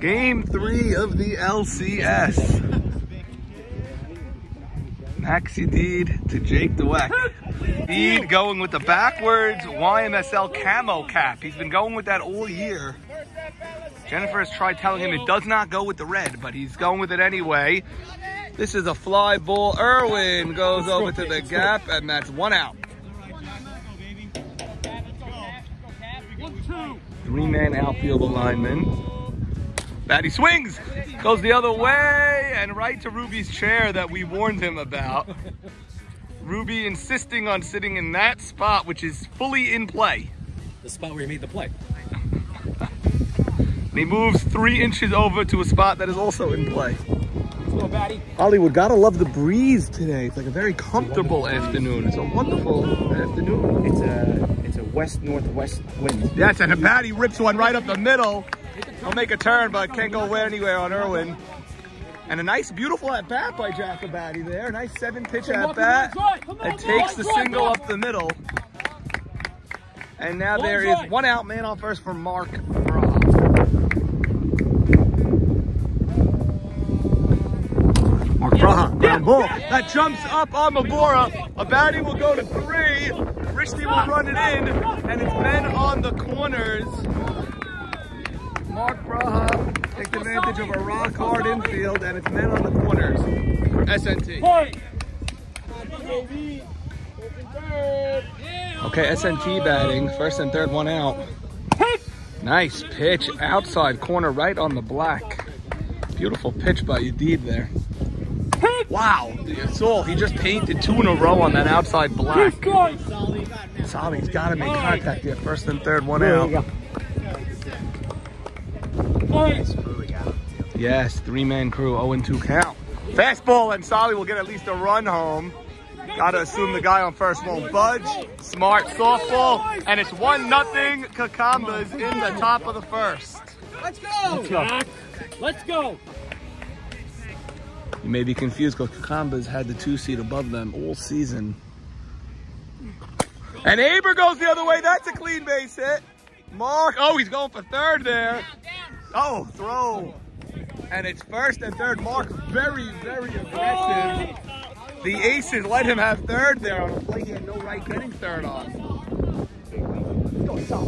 Game 3 of the LCS. Maxi Deed to Jake Dweck. Deed going with the backwards YMSL camo cap. He's been going with that all year. Jennifer has tried telling him it does not go with the red, but he's going with it anyway. This is a fly ball. Irwin goes over to the gap, and that's 1 out. 3-man outfield alignment. Batty swings, goes the other way, and right to Ruby's chair that we warned him about. Ruby insisting on sitting in that spot, which is fully in play. The spot where he made the play. And he moves 3 inches over to a spot that is also in play. Let's go, Batty. Hollywood, gotta love the breeze today. It's like a very comfortable afternoon. It's a wonderful afternoon. It's a west-northwest wind. Yes, and a Batty rips one right up the middle. He'll make a turn, but can't go anywhere on Irwin. And a nice, beautiful at-bat by Jacobatti there. Nice 7-pitch at-bat. It takes the single up the middle. And now there is 1 out, man on first for Mark Braha. Mark Braha, ground ball. That jumps up on Mabora. A Batty will go to 3. Rishti will run it in, and it's men on the corners. Mark Braha takes advantage of a rock-hard infield, and it's men on the corners for SNT. Okay, SNT batting. First and third, 1 out. Nice pitch, outside corner, right on the black. Beautiful pitch by Yedid there. Wow, Saul, he just painted 2 in a row on that outside black. Sali's got to make contact here. First and third, 1 out. Yes, 3-man crew, 0-2 count. Fastball, and Sali will get at least a run home. Gotta assume the guy on first won't budge. Smart softball, and it's 1-0 Kekambas in the top of the first. Let's go! Let's go! You may be confused because Kekambas had the 2 seed above them all season. And Aber goes the other way. That's a clean base hit. Mark, oh, he's going for third there. Oh, throw. And it's first and third. Mark, very, very aggressive. The aces let him have third there on a play he had no right getting third on.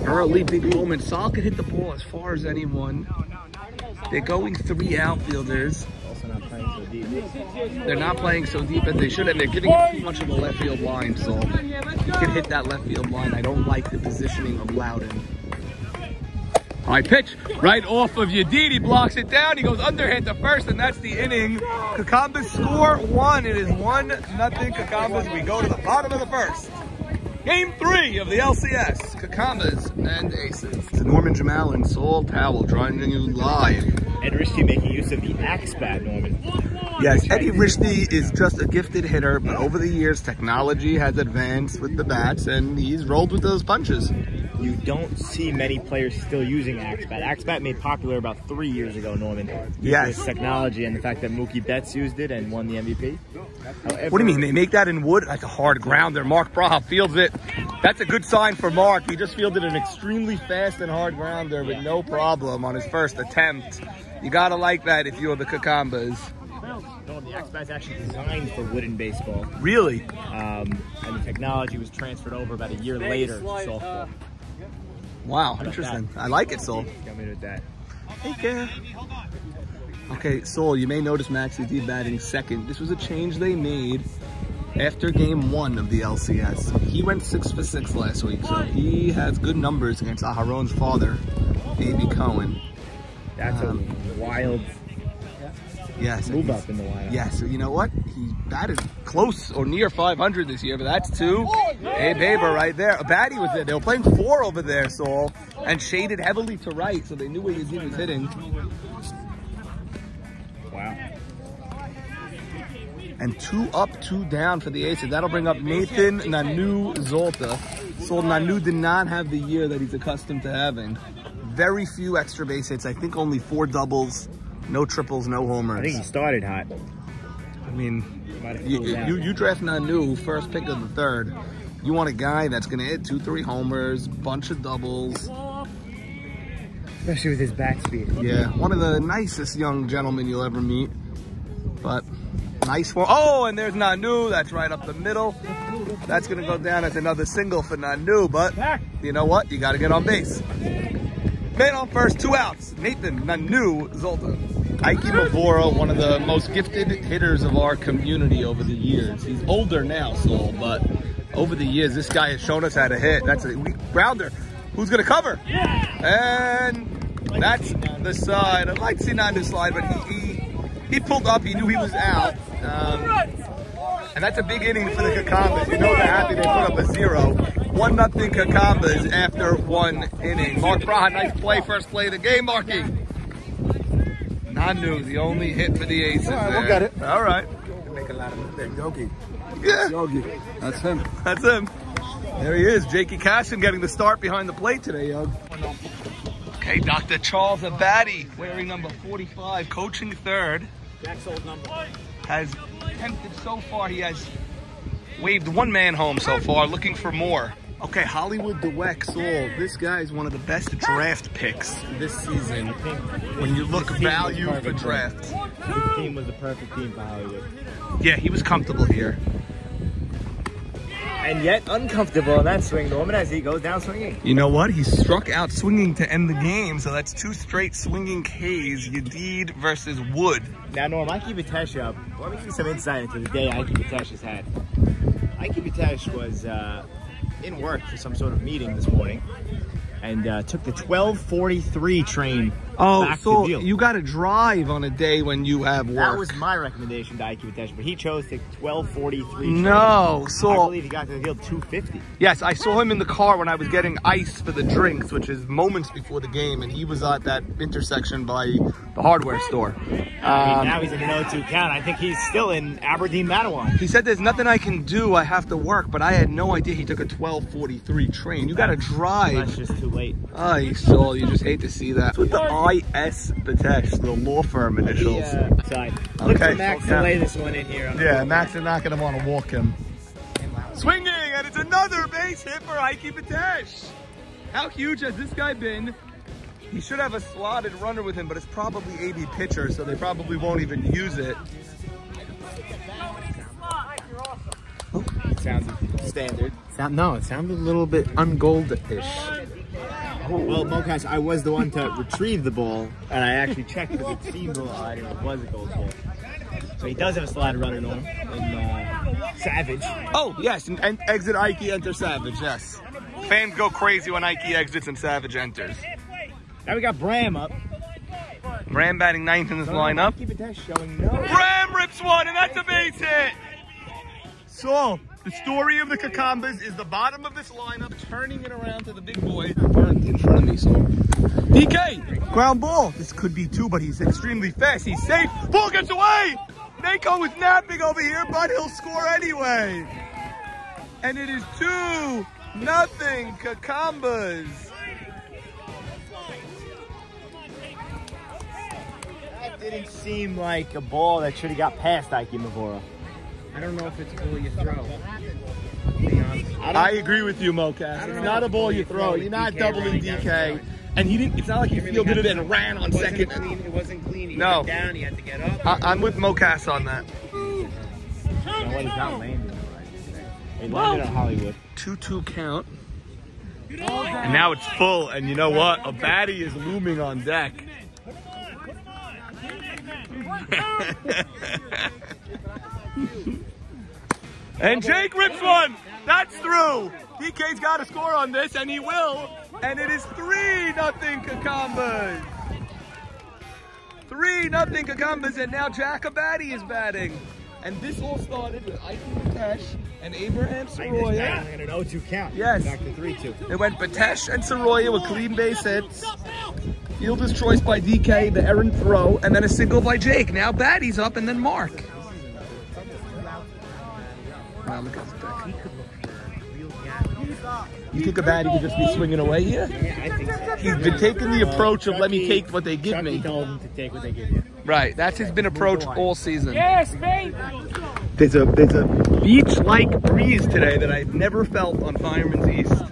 Early big moment. Sal could hit the ball as far as anyone. They're going 3 outfielders. Also not playing so deep. They're not playing so deep as they should, and they're giving too much of a left field line, so you can hit that left field line. I don't like the positioning of Loudon. All right, pitch right off of Yedid. He blocks it down. He goes underhand to first, and that's the inning. Kekambas score 1. It is 1-0 Kekambas. We go to the bottom of the first. Game 3 of the LCS. Kekambas and Aces. It's Norman Jamal and Saul Towell joining you live. Ed Rishti making use of the axe bat, Norman. Yes, Eddie Rishti is just a gifted hitter, but over the years, technology has advanced with the bats, and he's rolled with those punches. You don't see many players still using axe bat. Axe bat made popular about 3 years ago, Norman. Yes. With technology and the fact that Mookie Betts used it and won the MVP. However, What do you mean? They make that in wood? That's a hard grounder. Mark Braha fields it. That's a good sign for Mark. He just fielded an extremely fast and hard grounder with no problem on his first attempt. You gotta like that if you're the Kekambas. No, the axe bat's actually designed for wooden baseball. Really? And the technology was transferred over about a year later to softball. Wow, interesting. I like it, Saul. Got me with that. Take care. Okay, Saul, you may notice Maxi D batting second. This was a change they made after game 1 of the LCS. He went 6 for 6 last week, so he has good numbers against Aharon's father, A.B. Cohen. That's a wild move up in the lineup. Yeah, so you know what? He batted close or near 500 this year, but that's 2. Abe Haber right there. A Batty was there. They were playing 4 over there, Saul, and shaded heavily to right, so they knew where Yedid was hitting. Wow. And 2 up, 2 down for the Aces. That'll bring up Nathan Nanu Zolta. So Nanu did not have the year that he's accustomed to having. Very few extra base hits. I think only 4 doubles, no triples, no homers. I think he started hot. I mean, you draft Nanu, first pick of the 3rd. You want a guy that's going to hit 2-3 homers, bunch of doubles. Especially with his bat speed. Yeah, one of the nicest young gentlemen you'll ever meet. But nice one. Oh, and there's Nanu. That's right up the middle. That's going to go down as another single for Nanu. But you know what? You got to get on base. Man on first, 2 outs. Nathan, Nanu, Zoltan. Ike Mavora, one of the most gifted hitters of our community over the years. He's older now, Saul, but over the years, this guy has shown us how to hit. That's a grounder. Who's going to cover? And that's the side. I'd like to see Nanu slide, but he pulled up. He knew he was out. And that's a big inning for the Kekambas. You know they're happy they put up a 0. 1-0 Kekambas after 1 inning. Mark Braha, nice play, first play of the game, Marky. Nanu, the only hit for the Aces there. We'll get it. All right. Make a lot of mistakes. Yogi. Yeah. Yogi. That's him. That's him. There he is, Jakey Cashin getting the start behind the plate today, Yogi. Okay, Dr. Charles Abadi, wearing number 45, coaching third. Jack's old number. Has attempted so far, he has waved 1 man home so far, looking for more. Okay, Hollywood DeWeck, Saul, this guy is one of the best draft picks this season. When you look value for drafts. This team was the perfect team for Hollywood. Yeah, he was comfortable here. And yet uncomfortable in that swing, Norman, as he goes down swinging. You know what? He struck out swinging to end the game, so that's 2 straight swinging Ks, Yedid versus Wood. Now, Norm, Ike Batesh up. Let me give you some insight into the day Ike Batesh has had. Ike Batesh was in work for some sort of meeting this morning and took the 12:43 train back to Deal. You got to drive on a day when you have work. That was my recommendation to Ike Batesh, but he chose to 12:43 train. No, I believe he got to the field 2:50. Yes, I saw him in the car when I was getting ice for the drinks, which is moments before the game, and he was at that intersection by the hardware store. Now he's in an 0-2 count. I think he's still in Aberdeen, Mattawan. He said, "There's nothing I can do. I have to work," but I had no idea he took a 12:43 train. You got to drive. That's just too late. Oh, Saul, you just hate to see that. It's with the I.S. Batesh, the law firm initials. Side. Look for Max to lay this one in here. Yeah, Max is not going to want to walk him. Swinging, and it's another base hit for Ike Batesh. How huge has this guy been? He should have a slotted runner with him, but it's probably AB pitcher, so they probably won't even use it. Oh, sounded standard. No, it sounded a little bit ungold-ish. Well, Mokas, I was the one to retrieve the ball, and I actually checked because it seemed a lot, and it was a gold ball. So he does have a slotted runner, Norm, and Savage. Oh, yes, and exit Ike, enter Savage, yes. Fans go crazy when Ike exits and Savage enters. Now we got Bram up. Bram batting 9th in this lineup. Keep it showing no. Bram rips one, and that's a base hit. So, the story of the Kekambas is the bottom of this lineup turning it around to the big boy. Burned in front of me, so. DK, ground ball. This could be 2, but he's extremely fast. He's safe. Ball gets away. Nako is napping over here, but he'll score anyway. And it is 2-0 Kekambas. That didn't seem like a ball that should have got past Ike Mavora. I don't know if it's a ball you throw. I agree with you, Mokas. It's not a ball you throw. You're not doubling DK. And he didn't. It's not like he fielded it and ran on second. It wasn't clean. He No. got down. He had to get up. I'm with Mokas on that. You know what? He's not landing. He landed at Hollywood. 2-2 count. And now it's full. And you know what? A baddie is looming on deck. And Jake rips one. That's through. DK's got to score on this, and he will. And it is 3-0 Kekambas. 3-0 Kekambas, and now Jack Abadi is batting. And this all started with Ike Batesh and Abraham Soroya. And an 0-2 count. Yes. Back to 3-2. It went Batesh and Soroya with clean base hits. Fielder's choice by DK, the errant throw, and then a single by Jake. Now Batty's up, and then Mark. Wow, look at that. You think a baddie could just be swinging away here? Yeah, I think so. He's been taking the approach of let me take what they give me. Chucky told him to take what they give you. Right, that's his been approach all season. Yes, mate. There's a beach-like breeze today that I've never felt on Fireman's East.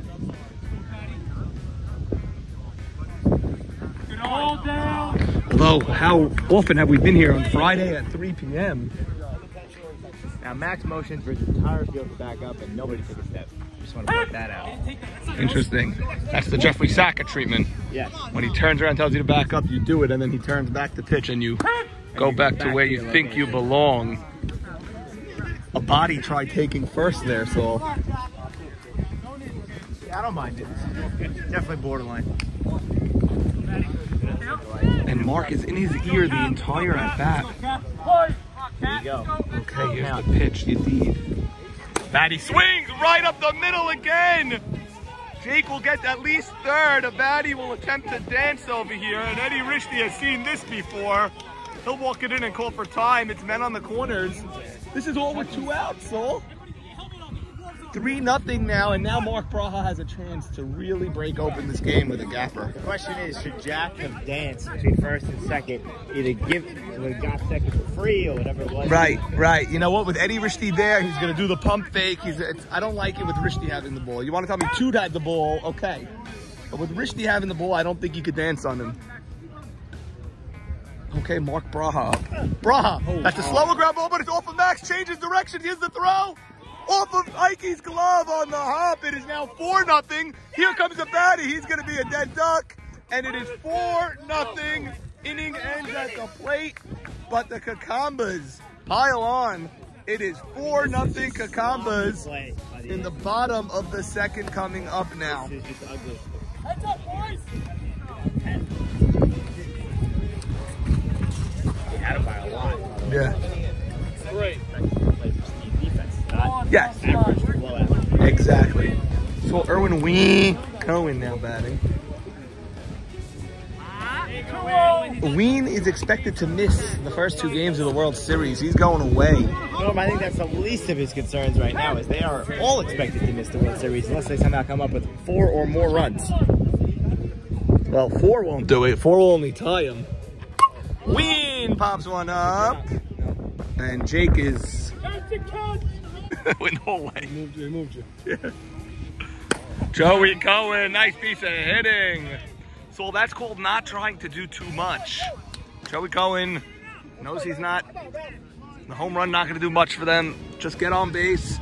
Although, how often have we been here on Friday at 3 p.m.? Now, Max motioned for his entire field to back up, and nobody took a step. Just want to point that out. Interesting. That's the Jeffrey Sackett treatment. Yes. When he turns around and tells you to back up, you do it, and then he turns back to pitch, and you go back to where you think you belong. A body tried taking first there, so. Yeah, I don't mind it. Definitely borderline. And Mark is in his ear the entire at bat. There you go. Okay, here's the pitch, indeed. Batty swings right up the middle again. Jake will get at least third. A baddie will attempt to dance over here, and Eddie Rishney has seen this before. He'll walk it in and call for time. It's men on the corners. This is all with 2 outs, so 3-0 now, and now Mark Braha has a chance to really break open this game with a gapper. The question is, should Jack have danced between first and second? Either give the got second for free or whatever it was. Right. You know what? With Eddie Rishney there, he's going to do the pump fake. I don't like it with Rishney having the ball. You want to tell me Toot had the ball, okay. But with Rishney having the ball, I don't think you could dance on him. Okay, Mark Braha. Braha, that's a slower ground ball, but it's off of Max. Changes direction. Here's the throw. Off of Ikey's glove on the hop. It is now 4-0. Here comes the baddie. He's going to be a dead duck. And it is 4-0. Inning ends at the plate. But the Kekambas pile on. It is 4-0 Kekambas in the bottom of the second coming up now. This is just ugly. Heads up, boys! They had him by a lot. Yeah. Great. Yes. Exactly. So Erwin Cohen now batting. Ween is expected to miss the first 2 games of the World Series. He's going away. Norm, I think that's the least of his concerns right now, is they are all expected to miss the World Series unless they somehow come up with 4 or more runs. Well, 4 won't do it. 4 will only tie him. Ween pops one up. And Jake is... Went the whole way. He moved you. Yeah. Joey Cohen, nice piece of hitting. So that's called not trying to do too much. Joey Cohen knows he's not, the home run not going to do much for them. Just get on base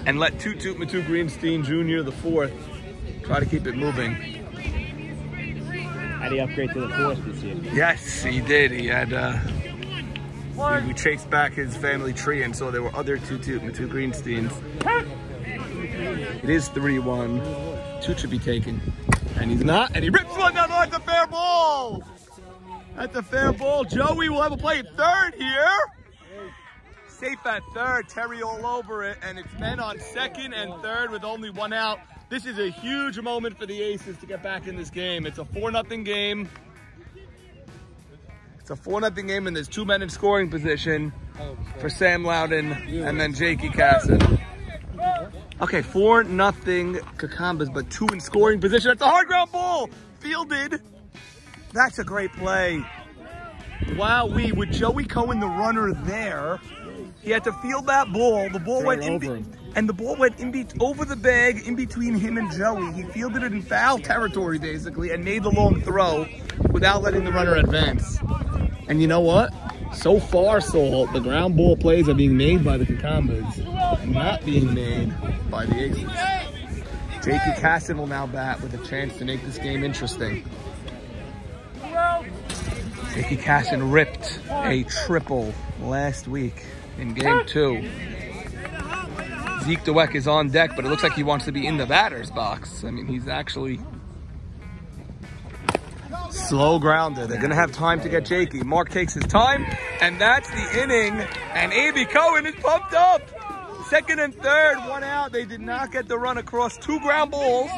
and let Toot Matu Greenstein Jr., the 4th, try to keep it moving. How do you upgrade to the 4th this year? Yes, he did. He had, we chased back his family tree and saw there were other Toot Matu Greensteins. It is 3-1. Toot should be taken. And he's not, and he rips one down the line. That's a fair ball. That's a fair ball. Joey will have a play at third here. Safe at third. Terry all over it, and it's men on second and third with only 1 out. This is a huge moment for the Aces to get back in this game. It's a 4-0 game. It's a 4-0 game, and there's 2 men in scoring position for Sam Loudon and then Jakey Casson. Okay, 4-0 Kekambas, but 2 in scoring position. That's a hard ground ball. Fielded. That's a great play. Wow, with Joey Cohen, the runner there, he had to field that ball. The ball went over him. And the ball went over the bag in between him and Joey. He fielded it in foul territory, basically, and made the long throw without letting the runner advance. And you know what? So far, Saul, the ground ball plays are being made by the Kekambas, not being made by the Aces. Jakey Casson will now bat with a chance to make this game interesting. Jakey Casson ripped a triple last week in game 2. Zeke DeWeck is on deck, but it looks like he wants to be in the batter's box. I mean, he's actually slow grounder. They're going to have time to get Jakey. Mark takes his time, and that's the inning. And A.B. Cohen is pumped up. Second and third, 1 out. They did not get the run across 2 ground balls,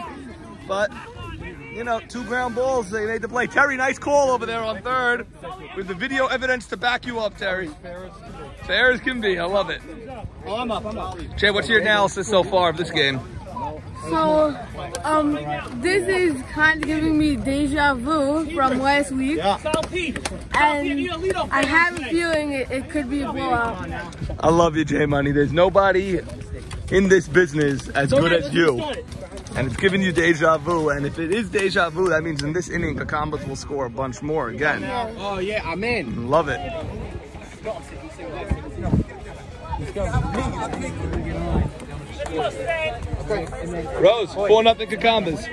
but, you know, 2 ground balls, they made the play. Terry, nice call over there on third with the video evidence to back you up, Terry. Fair as can be. I love it. Oh, I'm up. Jay, what's your analysis so far of this game? So, this is kind of giving me deja vu from last week. Yeah. And I have a feeling it could be a blowout. I love you, J Money. There's nobody in this business as good as you. And it's giving you deja vu. And if it is deja vu, that means in this inning, Kekambas will score a bunch more again. Oh, yeah, I'm in. Love it. Rose, 4-0 Kekambas.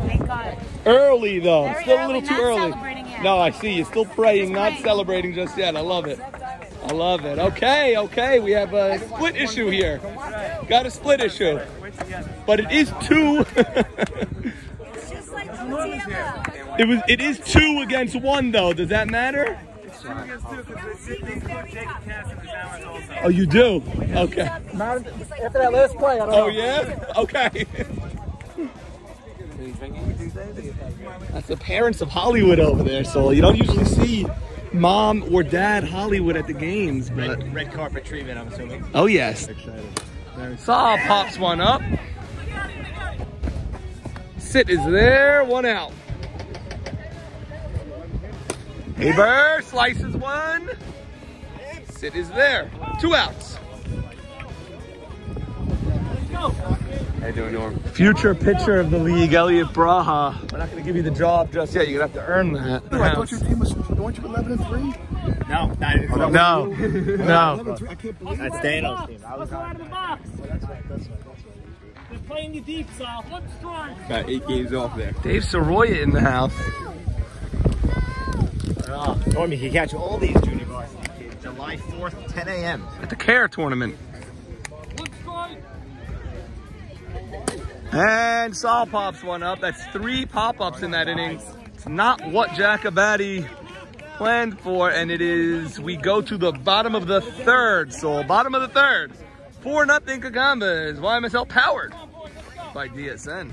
Thank God. Early though, Very still a early, little too not early. celebrating yet. No, I see, you're still praying, not praying. celebrating just yet. I love it. I love it. Okay, we have a split issue here. Got a split issue. But it is 2. It's just like tortilla. It is 2 against 1 though. Does that matter? Oh, you do? Okay. After that last play, I don't know. Oh yeah? Okay. That's the parents of Hollywood over there, so you don't usually see mom or dad Hollywood at the games, but Red carpet treatment, I'm assuming. oh yes. Saul pops one up. Sit is there, 1 out. Haber slices 1. Sit is there, 2 outs. How you doing, Norm? Future pitcher of the league, Elliot Braha. We're not going to give you the job just yet. You're going to have to earn that. I thought your team was, weren't you 11-3? No, not even close. No. 11-3, I can't believe That's Dano's team. I was out of the box. That's right. They're playing you deep, Sal. One strike. Got 8 games off there. Dave Soroya in the house. Norm, you can catch all these junior varsity kids July 4th, 10 a.m. At the CARE tournament. One strike. And Saul pops one up. That's 3 pop-ups in that inning. It's not what Jacobati planned for, and it is, we go to the bottom of the 3rd. So bottom of the 3rd. 4-0 Kekambas. YMSL powered by DSN.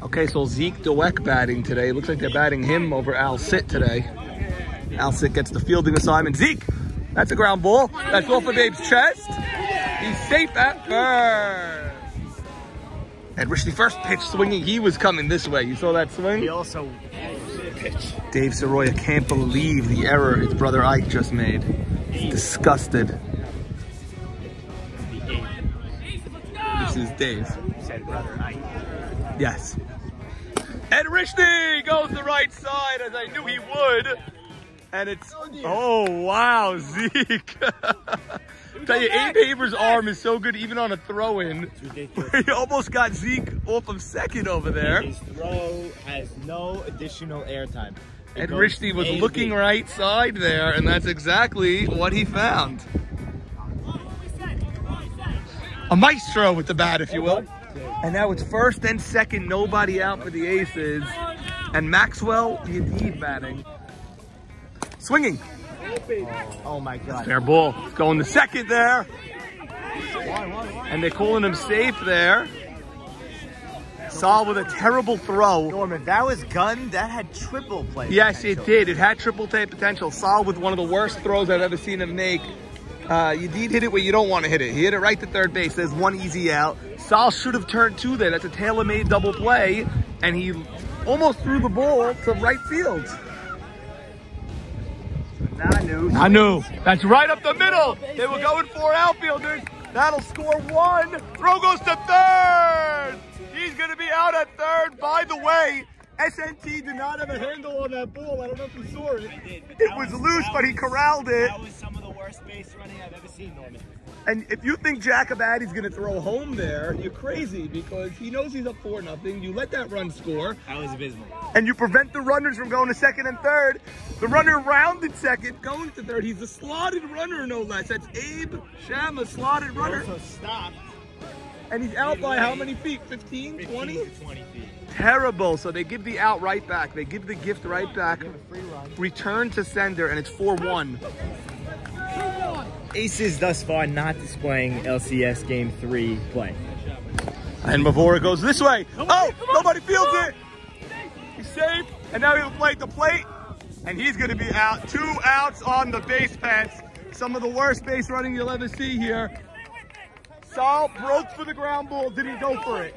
Okay, so Zeke Dweck batting today. Looks like they're batting him over Al Sit today. Al Sit gets the fielding assignment. Zeke, that's a ground ball. That's off of Abe's chest. He's safe at first. And Rishley first pitch swinging. He was coming this way. You saw that swing? He also pitched. Dave Soroya can't believe the error his brother Ike just made. He's disgusted. This is Dave. Said brother Ike. Yes. And Rishley goes the right side as I knew he would. And it's, oh wow, Zeke. Tell you, Abe Haber's arm is so good even on a throw-in. He almost got Zeke off of second over there. His throw has no additional airtime. And Rishley was looking right side there, and that's exactly what he found. A maestro with the bat, if you will. And now it's 1st and 2nd, nobody out for the Aces. And Maxwell Yadid batting. Swinging. Oh my God. Fair ball. Going to 2nd there. And they're calling him safe there. Saul with a terrible throw. Norman, that was gunned. That had triple play. Yes, it potential. did. It had triple play potential. Saul with one of the worst throws I've ever seen him make. Yadid hit it where you don't want to hit it. He hit it right to 3rd base. There's 1 easy out. Saul should have turned 2 there. That's a tailor-made double play. And he almost threw the ball to right field. Nanu. That's right up the middle. They were going 4 outfielders. That'll score 1. Throw goes to 3rd. He's going to be out at 3rd. By the way, SNT did not have a handle on that ball. I don't know if you saw it. It was loose, but he corralled it. That was some of the worst base running I've ever seen, Norman. And if you think Jacobati's going to throw home there, you're crazy because he knows he's up 4-0. You let that run score. That was abysmal. And you prevent the runners from going to 2nd and 3rd. The runner rounded 2nd, going to 3rd. He's a slotted runner, no less. That's Abe Sham, a slotted runner. Also stopped. And he's out by how many feet? 15, 20? 15 to 20 feet. Terrible. So they give the out right back. They give the gift right back. Return to sender, and it's 4-1. Aces thus far not displaying LCS Game 3 play. And before it goes this way. Oh, nobody feels it. He's safe. And now he'll play at the plate. And he's going to be out. 2 outs on the base paths. Some of the worst base running you'll ever see here. Saul broke for the ground ball. Didn't go for it.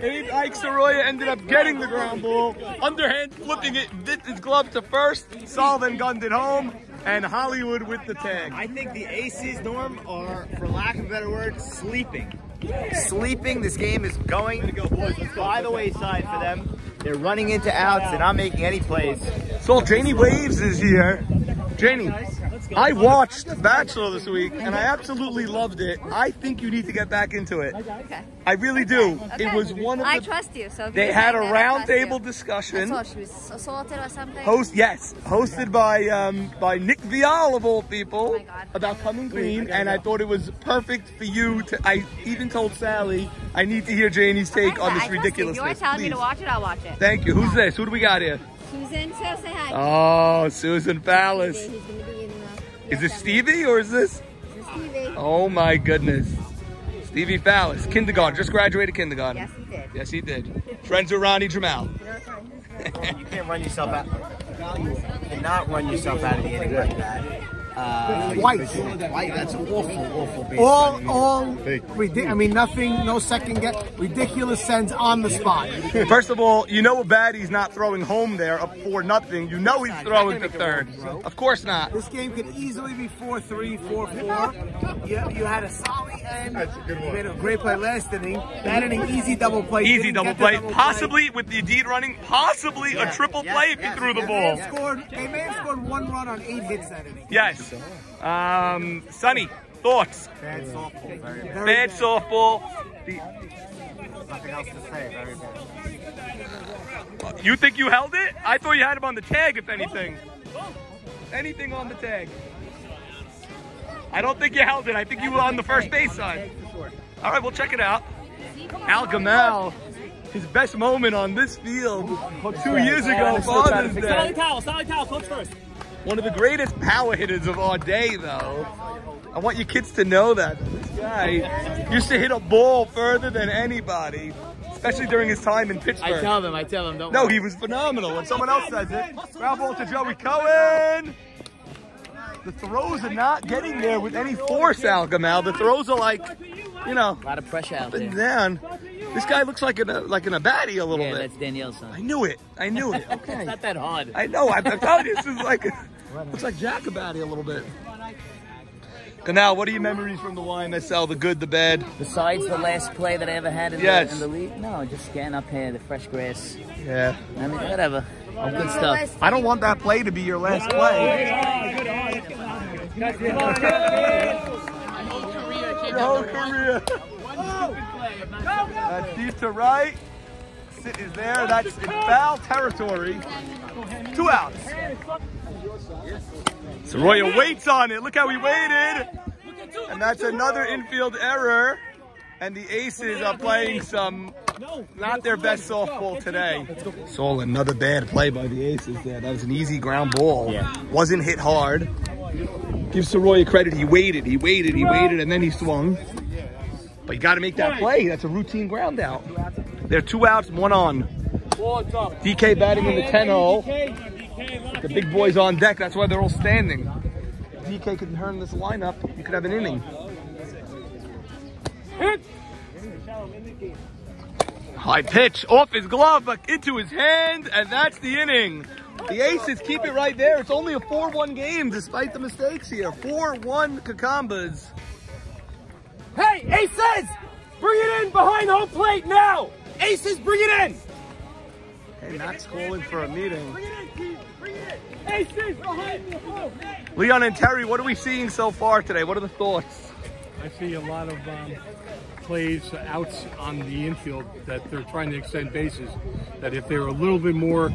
Abe Ike Soroya ended up getting the ground ball. Underhand flipping it. Dipped his glove to 1st. Saul then gunned it home. And Hollywood with the tag. I think the Aces, Norm, are, for lack of a better word, sleeping. sleeping. This game is going by the wayside for them. They're running into outs. They're not making any plays. So Janie Waves is here. Janie, I watched Bachelor this week, and I absolutely loved it. I think you need to get back into it. Okay. I really do. Okay. It was one of the... I trust you. So if They you're had a saying that, I trust roundtable you. discussion. I saw she was assaulted or something. Hosted by Nick Vial of all people, Oh my God. about coming clean, and I thought it was perfect for you to. I even told Sally I need to hear Janie's take on this ridiculousness. If you're telling me to watch it, I'll watch it. Thank you. Who's this? Who do we got here? Susan, so say hi. Oh, Susan Fallis. He's going to be in Is this Stevie or is this? This is Stevie. Oh my goodness. Stevie Fallis, kindergarten, just graduated kindergarten. Yes, he did. Yes, he did. Friends with Ronnie Jamal. You can't run yourself out. You cannot run yourself out of the inning like that. Twice. That's awful base. I mean, nothing, no second guess. Ridiculous sends on the spot. First of all, you know Batty's not throwing home there up 4-0. You know he's throwing to third. Of course not. This game could easily be 4-3, 4-4. You had a solid end. That's a good one. You made a great play last inning. That inning, easy double play. Easy double play. Possibly with the Indeed running, possibly a triple play if you threw the ball. They may have scored 1 run on 8 hits that inning. Yes. Sonny, thoughts? Bad softball. Very bad. Bad softball. Nothing else to say. Very bad. You think you held it? I thought you had him on the tag, if anything. Anything on the tag. I don't think you held it. I think you were on the first base side. All right, we'll check it out. Al Gamal, his best moment on this field 2 years ago, Father's Day. Sally towel, coach first. One of the greatest power hitters of our day, though. I want you kids to know that. This guy used to hit a ball further than anybody, especially during his time in Pittsburgh. I tell them, don't No, worry. he was phenomenal. When someone else says it, ground ball to Joey Cohen. The throws are not getting there with any force, Al Gamal. The throws are like, you know, A lot of pressure out up and there. down. This guy looks like an Abadi a little Yeah, bit. that's Danielle's son. I knew it. Okay. It's not that hard. I know. I'm telling you, this is like, looks like Jack Abadi a little bit. Now, what are your memories from the YMSL? The good, the bad? Besides the last play that I ever had in, Yes. in the league? No, just getting up here, the fresh grass. Yeah. I mean, whatever. Good stuff. I don't want that play to be your last play. Your whole career. That's deep to right. Sit is there. That's in foul territory. 2 outs. Soroya waits on it. Look how he waited. And that's another infield error. And the Aces are playing some, not their best softball today. Saw another bad play by the Aces there. That was an easy ground ball. Yeah. Wasn't hit hard. Give Soroya credit. He waited, and then he swung. But you got to make that play. That's a routine ground out. There are 2 outs, 1 on. DK batting in the 10 hole. The big boys on deck. That's why they're all standing. If DK could turn this lineup, you could have an inning. High pitch off his glove, but into his hand, and that's the inning. The Aces keep it right there. It's only a 4-1 game, despite the mistakes here. 4-1 Kekambas. Hey, Aces! Bring it in behind home plate now! Aces, bring it in! Hey, Max calling for a meeting. Bring it in, Keith. Bring it in! Aces, behind the home! Leon and Terry, what are we seeing so far today? What are the thoughts? I see a lot of plays, outs on the infield that they're trying to extend bases, that if they were a little bit more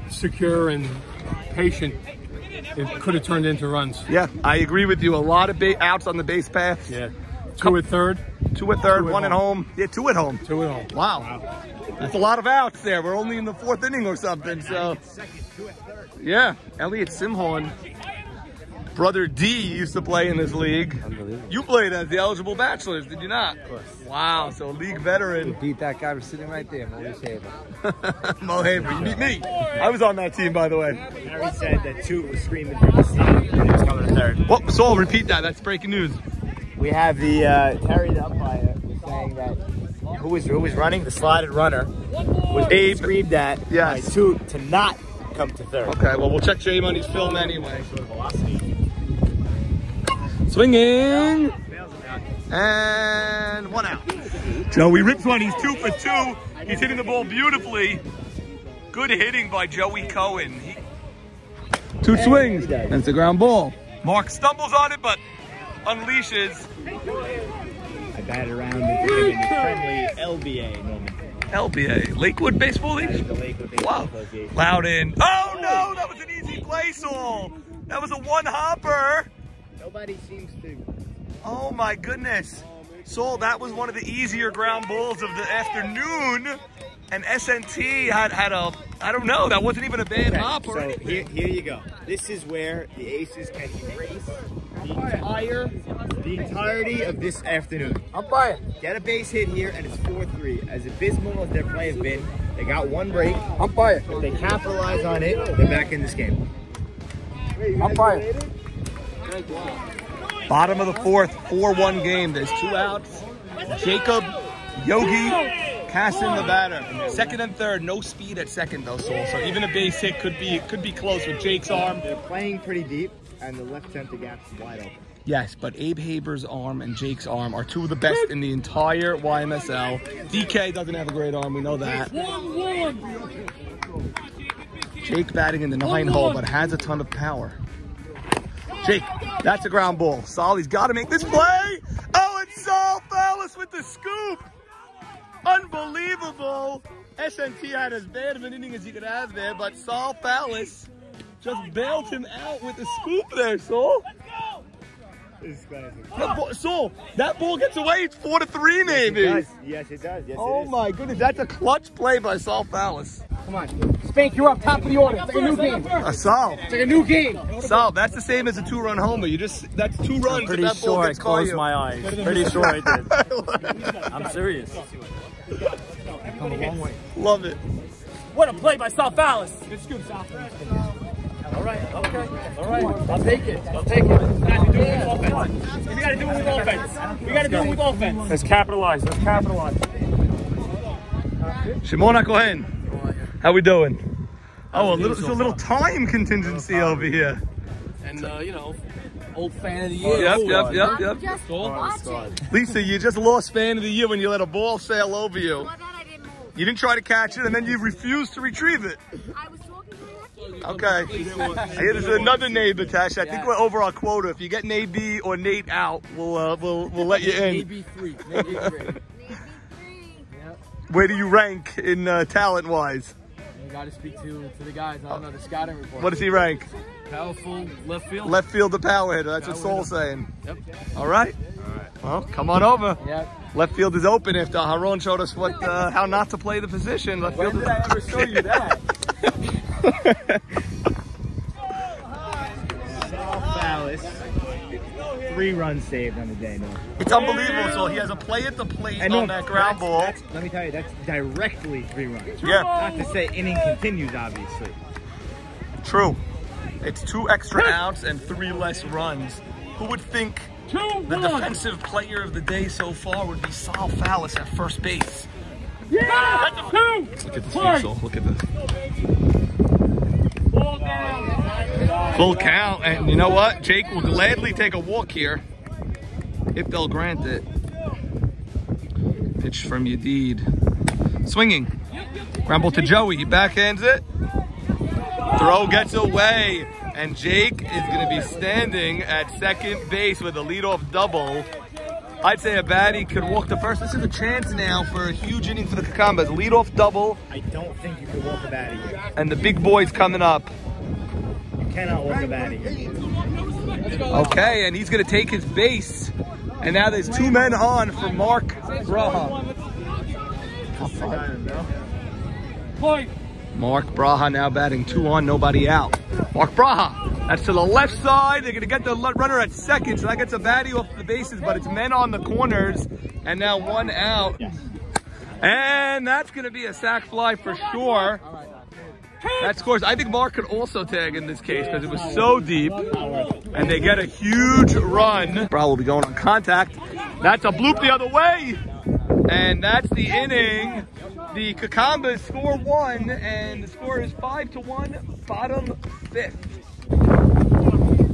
secure and patient, it could have turned into runs. Yeah, I agree with you. A lot of outs on the base paths. Yeah. 2 at third. 2 at third, 2 at 1 at home. Yeah, 2 at home. 2 at home. Wow. That's a lot of outs there. We're only in the 4th inning or something, so. Yeah, Elliot Simhorn. Brother D used to play in this league. You played as the eligible bachelors, did you not? Of course. Wow, so league veteran. Beat that guy sitting right there, Mo Haber. Mo Haber, you beat me. I was on that team, by the way. Harry said that 2 was screaming for the team and it was coming to third. Well, so I'll repeat that. That's breaking news. We have the Terry, the umpire, was saying that who was running? The slotted runner was being screamed at by 2 to not come to third. Okay, well, we'll check Jay Money's film anyway. Swinging. And 1 out. Joey rips one. He's 2 for 2. He's hitting the ball beautifully. Good hitting by Joey Cohen. 2 swings. And it's a ground ball. Mark stumbles on it, but unleashes. I batted around in the friendly LBA moment. LBA, Lakewood Baseball League? Wow. Loudon. Oh no, that was an easy play, Saul. That was a one-hopper. Nobody seems to. Oh my goodness. Saul, that was one of the easier ground balls of the afternoon. And SNT had a, I don't know, that wasn't even a bad hop or anything. So here you go. This is where the Aces can erase the entirety of this afternoon. Umpire. Get a base hit here, and it's 4-3. As abysmal as their play has been, they got one break. Umpire. If they capitalize on it, they're back in this game. Umpire. Bottom of the 4th, 4-1 game. There's 2 outs. Jacob, Yogi, Cassin the batter. 2nd and 3rd, no speed at 2nd though, Saul. So even a base hit could be close with Jake's arm. They're playing pretty deep, and the left center gap's wide open. Yes, but Abe Haber's arm and Jake's arm are 2 of the best in the entire YMSL. DK doesn't have a great arm, we know that. Jake batting in the 9 hole, but has a ton of power. Jake, that's a ground ball. Solly's got to make this play. Oh, it's Saul Fallis with the scoop. Unbelievable. SNT had as bad of an inning as you could have there, but Saul Fallis just bailed him out with the scoop there, Saul. Saul, that ball gets away. It's 4-3 maybe. Yes, it does. Yes, oh my goodness, that's a clutch play by Saul Fallis. Come on. Spank, you're up top of the order. It's like a new game. Saul. It's like a new game. Saul, that's the same as a 2-run homer. That's 2 runs. I'm pretty sure I closed my eyes. Pretty sure I did. I'm serious. Come a long way. Love it. What a play by South Fallis. Good scoop, South. All right, okay. All right, I'll take it. I'll take it. We got to do it with offense. We got to do it with offense. We got to do it with offense. Let's capitalize. Let's capitalize. Shimona Cohen. How we doing? Oh, there's a little time contingency over here. And, you know, old fan of the year. Yep. Just watching. Lisa, you just lost fan of the year when you let a ball sail over you. Well, then I didn't move. You didn't try to catch it, and then you refused to retrieve it. I was talking to you. Okay. Here's another Nate, Natasha. I think we're over our quota. If you get Nate B or Nate out, we'll let you in. Maybe 3. Maybe 3. Where do you rank in talent-wise? You got to speak to the guys. I don't know the scouting report. What does he rank? Powerful left field. Left field to power hitter. That's what Saul's saying. Yep. All right. Well, come on over. Yep. Left field is open after Haron showed us how not to play the position. Left field When did I ever show you that? Saul Fallis, 3 runs saved on the day. No. It's unbelievable. So he has a play at the plate on that ground ball. Let me tell you, that's directly 3 runs. Yeah. Not to say inning continues, obviously. True. It's 2 extra outs and 3 less runs. Who would think the defensive player of the day so far would be Saul Fallis at first base? Yeah! Look at this visual. Look at this. Full count. And you know what? Jake will gladly take a walk here if they'll grant it. Pitch from Yadid. Swinging. Ground ball to Joey. He backhands it. Throw gets away. And Jake is going to be standing at second base with a leadoff double. I'd say a baddie could walk to first. This is a chance now for a huge inning for the Kekambas. Leadoff double. I don't think you could walk a baddie here. And the big boy's coming up. You cannot walk a baddie here. Okay, and he's going to take his base. And now there's 2 men on for Mark Braha. Mark Braha now batting 2 on, nobody out. Mark Braha, that's to the left side. They're going to get the runner at second, so that gets a baddie off the bases, but it's men on the corners, and now 1 out. And that's going to be a sac fly for sure. That scores. I think Mark could also tag in this case because it was so deep, and they get a huge run. Braha will be going on contact. That's a bloop the other way, and that's the inning. The Kekambas score 1, and the score is 5-1, bottom 5th.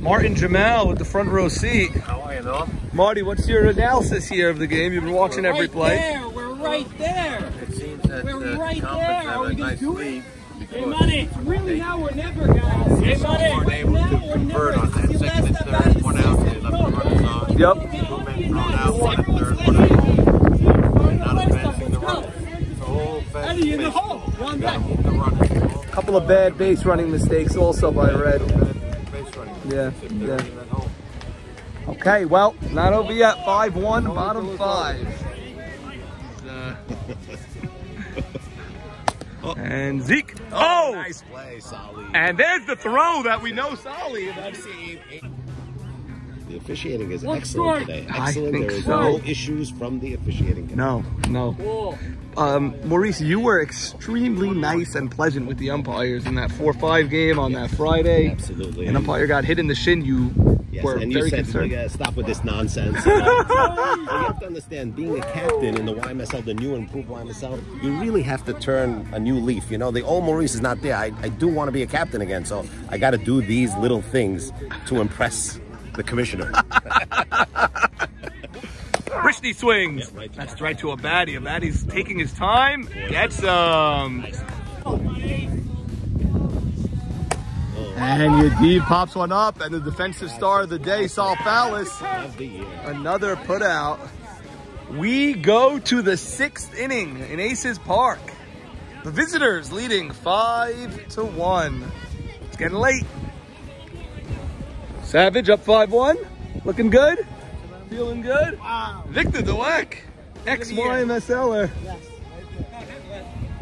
Martin Jamal with the front row seat. How are you, Noah? Marty, what's your analysis here of the game? You've been watching every play. We're right there. It seems that We're right Kekambas there. have Are a we gonna nice do it? lead Hey, Money. It's really now or never, guys. Hey, Money. weren't able to convert on that second and third, 1 out. They left the runners on. Yep. 2 men thrown out, 1 and third, 1 at home. And not advancing the runners. It's a whole fast Eddie in the pace. hole. Run Gotta back. move the runners. Couple of bad base running mistakes also by Red. Base running. Yeah, If they're yeah. at home. Okay, well, not over yet. 5-1, bottom 5. And Zeke. Oh! Nice play, Solly. And there's the throw that we know Solly. The officiating is Look, excellent short. today. I Excellent. think There is so. no issues from the officiating. No. Cool. Maurice, you were extremely nice and pleasant with the umpires in that 4-5 game on that Friday. Absolutely. An umpire got hit in the shin. You Yes, were and you very said, concerned. "We gotta stop with this nonsense." You have to understand, being a captain in the YMSL, the new and improved YMSL, you really have to turn a new leaf. You know, the old Maurice is not there. I do want to be a captain again, so I got to do these little things to impress the commissioner. Rishney swings. Yeah, right. That's right to a baddie. A baddie's taking his time. Gets some. And Yadid pops one up, and the defensive star of the day, Saul Fallis. Of the year. Another put out. We go to the 6th inning in Aces Park. The visitors leading 5-1. It's getting late. Savage up 5-1. Looking good. Feeling good. Wow. Victor Dweck, ex-YMSLer. Yes.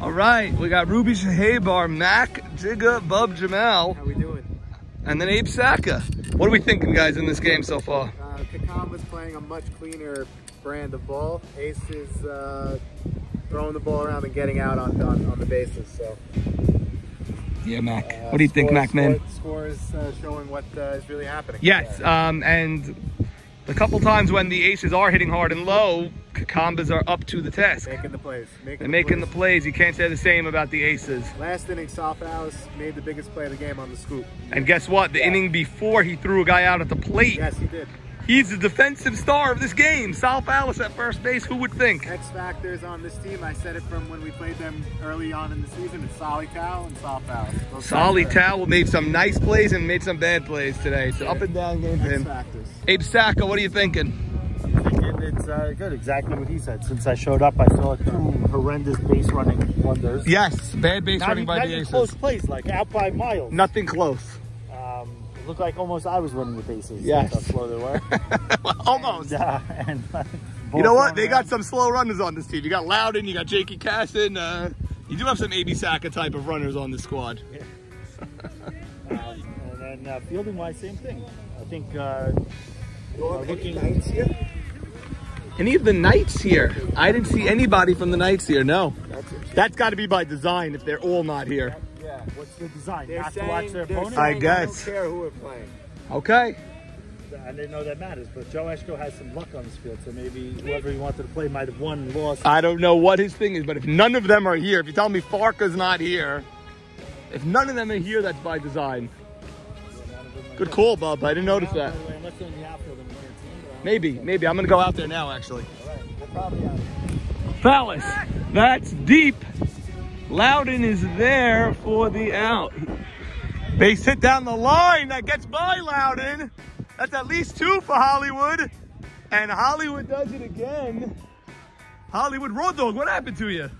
All right, we got Ruby Shahabar, Mac, Jigga, Bub Jamal, How we doing? and then Abe Saka. What are we thinking, guys, in this game so far? Kekambas playing a much cleaner brand of ball. Ace is throwing the ball around and getting out on the bases. So. Yeah, Mac. What do you think, Mac, man? Score is showing what is really happening. Yes, and the couple times when the Aces are hitting hard and low, Kekambas are up to the task. Making the plays. They're making the plays. You can't say the same about the Aces. Last inning, South Alice made the biggest play of the game on the scoop. And guess what? The inning before, he threw a guy out at the plate. Yes, he did. He's the defensive star of this game. Sal Fallis at first base. Who would think? X factors on this team. I said it from when we played them early on in the season. It's Solly Tao and South Alice. Solly Towel made some nice plays and made some bad plays today. It's an up and down game for X him. factors. Abe Saka, what are you thinking? It's good, exactly what he said. Since I showed up, I saw 2 horrendous base running wonders. Yes, bad base running by not the even Aces. close plays, like out by miles. Nothing close. It looked like almost I was running the bases. Yes. That's how slow they were. Almost. And You know what? They got some slow runners on this team. You got Loudon, you got Jakey Casson. You do have some AB Saka type of runners on the squad. and then fielding-wise, same thing. I think looking. Any of the Knights here? I didn't see anybody from the Knights here, no. That's got to be by design if they're all not here. Yeah, what's the design? They're Not saying, to watch their they're opponent? I saying guess. They don't care who we're playing. Okay. I didn't know that matters, but Joe Eshko has some luck on this field, so maybe whoever he wanted to play might have won, lost. I don't know what his thing is, but if none of them are here, if you tell me Farka's not here, if none of them are here, that's by design. Good call, Bub. I didn't notice that. Unless they're in the outfield and we can't see them. Maybe. I'm going to go out there now, actually. All right, they're probably out. Fallis, that's deep. Loudon is there for the out. Base hit down the line. That gets by Loudon. That's at least 2 for Hollywood. And Hollywood does it again. Hollywood Raw Dog, what happened to you?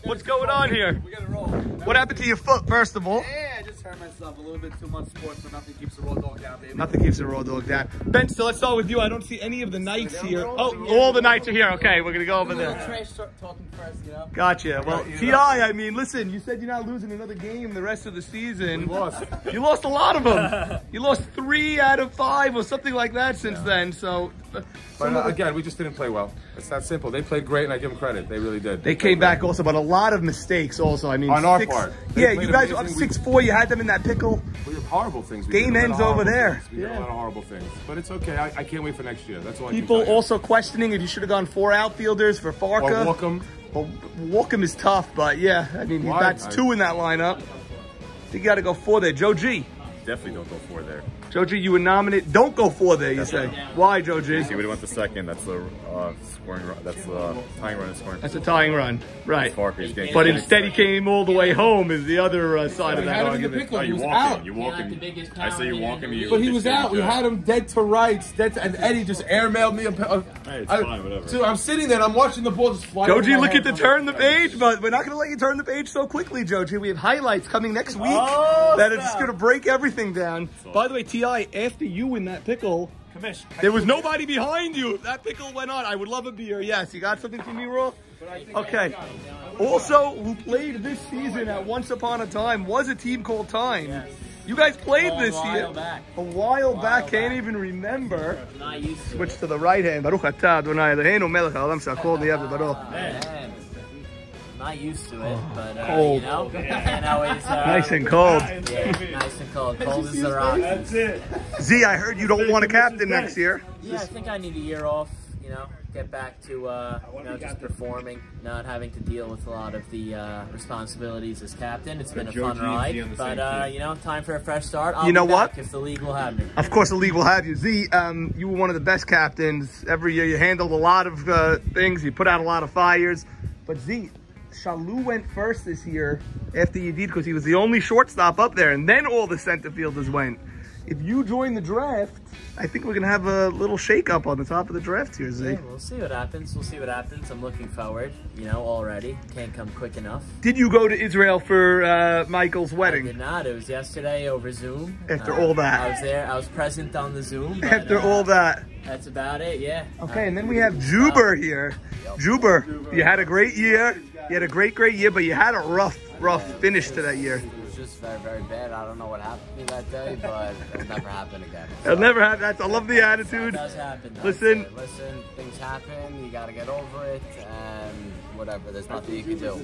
What's going on here? We gotta roll. What happened to your foot, first of all? Yeah, I just hurt myself a little bit too much sports, but nothing keeps the raw dog down, baby. Nothing keeps the Raw Dog down. Ben, so let's start with you. I don't see any of the Knights here. Oh, all the Knights are here. Okay, we're going to go over there. Trash talking first, you know? Gotcha. Well, T.I., I mean, listen, you said you're not losing another game the rest of the season. You lost a lot of them. You lost 3 out of 5 or something like that since then. So, But again, we just didn't play well. It's that simple. They played great, and I give them credit. They really did. they came back also, but a lot of mistakes also. I mean, On our part. They Yeah, played you guys were up amazing. 6-4. You had them in that pickle. We have horrible things. We Game did a lot ends of over horrible there. things. We did a lot of horrible things. But it's okay. I can't wait for next year. That's all I can People tell you. also questioning if you should have gone 4 outfielders for Farka. Or Walkham. Well, Walkham is tough, but yeah, I mean, Why? that's 2 in that lineup. I think you got to go 4 there. Joe G. definitely don't go 4 there. Joji, you would nominate. Don't go 4 there, you say. Why, Joji? He would have went the second. That's the scoring run. That's the tying run and scoring. That's a tying run, right? But But instead, he came all the way home. Is the other side of that argument? Oh, you walk him. You walk him. I say you walk him. But he was out. We had him dead to rights. And Eddie just airmailed me. Hey, it's fine, whatever. So I'm sitting there and I'm watching the ball just fly. Joji, look at the turn the page, but we're not going to let you turn the page so quickly, Joji. We have highlights coming next week that are just going to break everything down. By the way, T.I., after you win that pickle, there was nobody behind you. That pickle went on. I would love a beer. Yes, you got something for me, Raw? Okay. Also, who played this season at Once Upon a Time was a team called Time. Yes. You guys played this year. A while back. Can't even remember. Switch to the right hand. Baruch atah Adonai Eloheinu melech haolam she'akol niyeh b'baro. Not used to it, but cold. you know, can't always, nice and cold. Yeah, nice and cold. Cold as the rock. That's it. Z, I heard you don't want a captain next year. Yeah, I think I need a year off. You know, get back to you know, just performing, not having to deal with a lot of the responsibilities as captain. It's been a fun ride, but you know, time for a fresh start. I'll you know be what? back if the league will have me. Of course, the league will have you. Z, you were one of the best captains every year. You handled a lot of things. You put out a lot of fires. But Z, Shalou went first this year after you did because he was the only shortstop up there, and then all the center fielders went. If you join the draft, I think we're going to have a little shake-up on the top of the draft here, Z. Yeah, we'll see what happens. We'll see what happens. I'm looking forward, you know, already. Can't come quick enough. Did you go to Israel for Michael's wedding? I did not. It was yesterday over Zoom. After all that. I was there. I was present on the Zoom. But, after all that. That's about it, yeah. Okay, and then we have Juber here. Juber, you had a great year. You had a great year, but you had a rough finish to that year. It was just very, very bad. I don't know what happened to me that day, but it'll never happen again. So, it'll never happen. I love the attitude. It does happen. Listen, things happen. You got to get over it, and whatever. There's nothing you can do.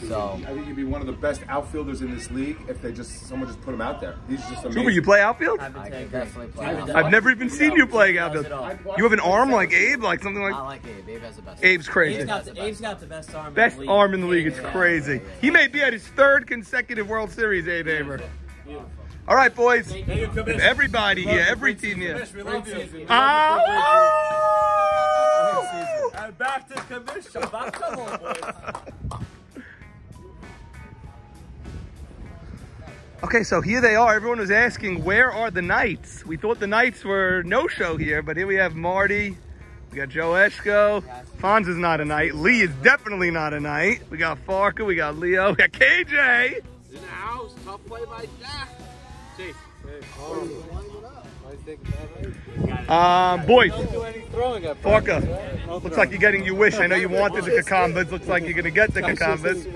So I think he'd be one of the best outfielders in this league if someone just put him out there. He's just amazing. Juber, you play outfield? I can definitely play outfield. I've never even seen you playing outfield. You have an arm like Abe, like something like. I like Abe. Abe has the best. Abe's crazy. Abe's got the best arm. Best arm in the league. It's crazy. He may be at his 3rd consecutive World Series, Abe Aber. All right, boys. Everybody here, every team here. And back to commission. Come on, boys. Okay, so here they are. Everyone was asking, where are the Knights? We thought the Knights were no-show here, but here we have Marty. We got Joe Eshko. Fonz is not a Knight. Lee is definitely not a Knight. We got Farka. We got Leo. We got KJ. In the house. Tough play by Jack. Chase. Boys, Farka, looks like you're getting your wish. I know you wanted the Kekambas. Looks like you're going to get the Kekambas.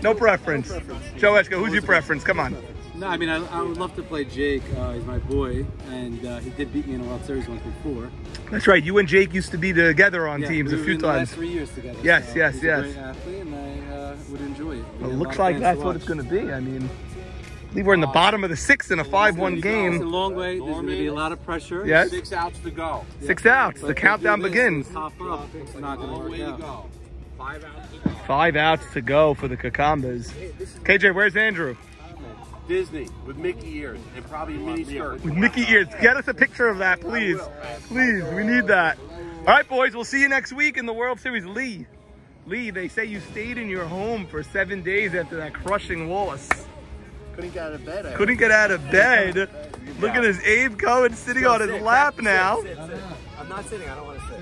No preference. Joe Eshko, who's your preference? Come on. No, I mean, I would love to play Jake. He's my boy, and he did beat me in a World Series once before. That's right. You and Jake used to be together on teams a few times. Last 3 years together. Yes, so yes, he's yes. a great athlete, and I would enjoy it. Well, it looks like that's what it's going to be. I mean, I believe we're in the bottom of the 6th in a 5-1 game. It's a long way. There's going to be a lot of pressure. Yes. 6 outs to go. 6 outs. The countdown begins. Top up. It's not going to work out. 5 outs to go. 5 outs to go for the Kekambas. KJ, where's Andrew? Disney with Mickey ears and probably a mini skirt. With Mickey ears. Get us a picture of that, please. Please, we need that. All right, boys, we'll see you next week in the World Series. Lee, they say you stayed in your home for 7 days after that crushing loss. Couldn't get out of bed. Couldn't get out of bed. Look at his Abe Cohen sitting on his lap now. I'm not sitting. I don't want to sit.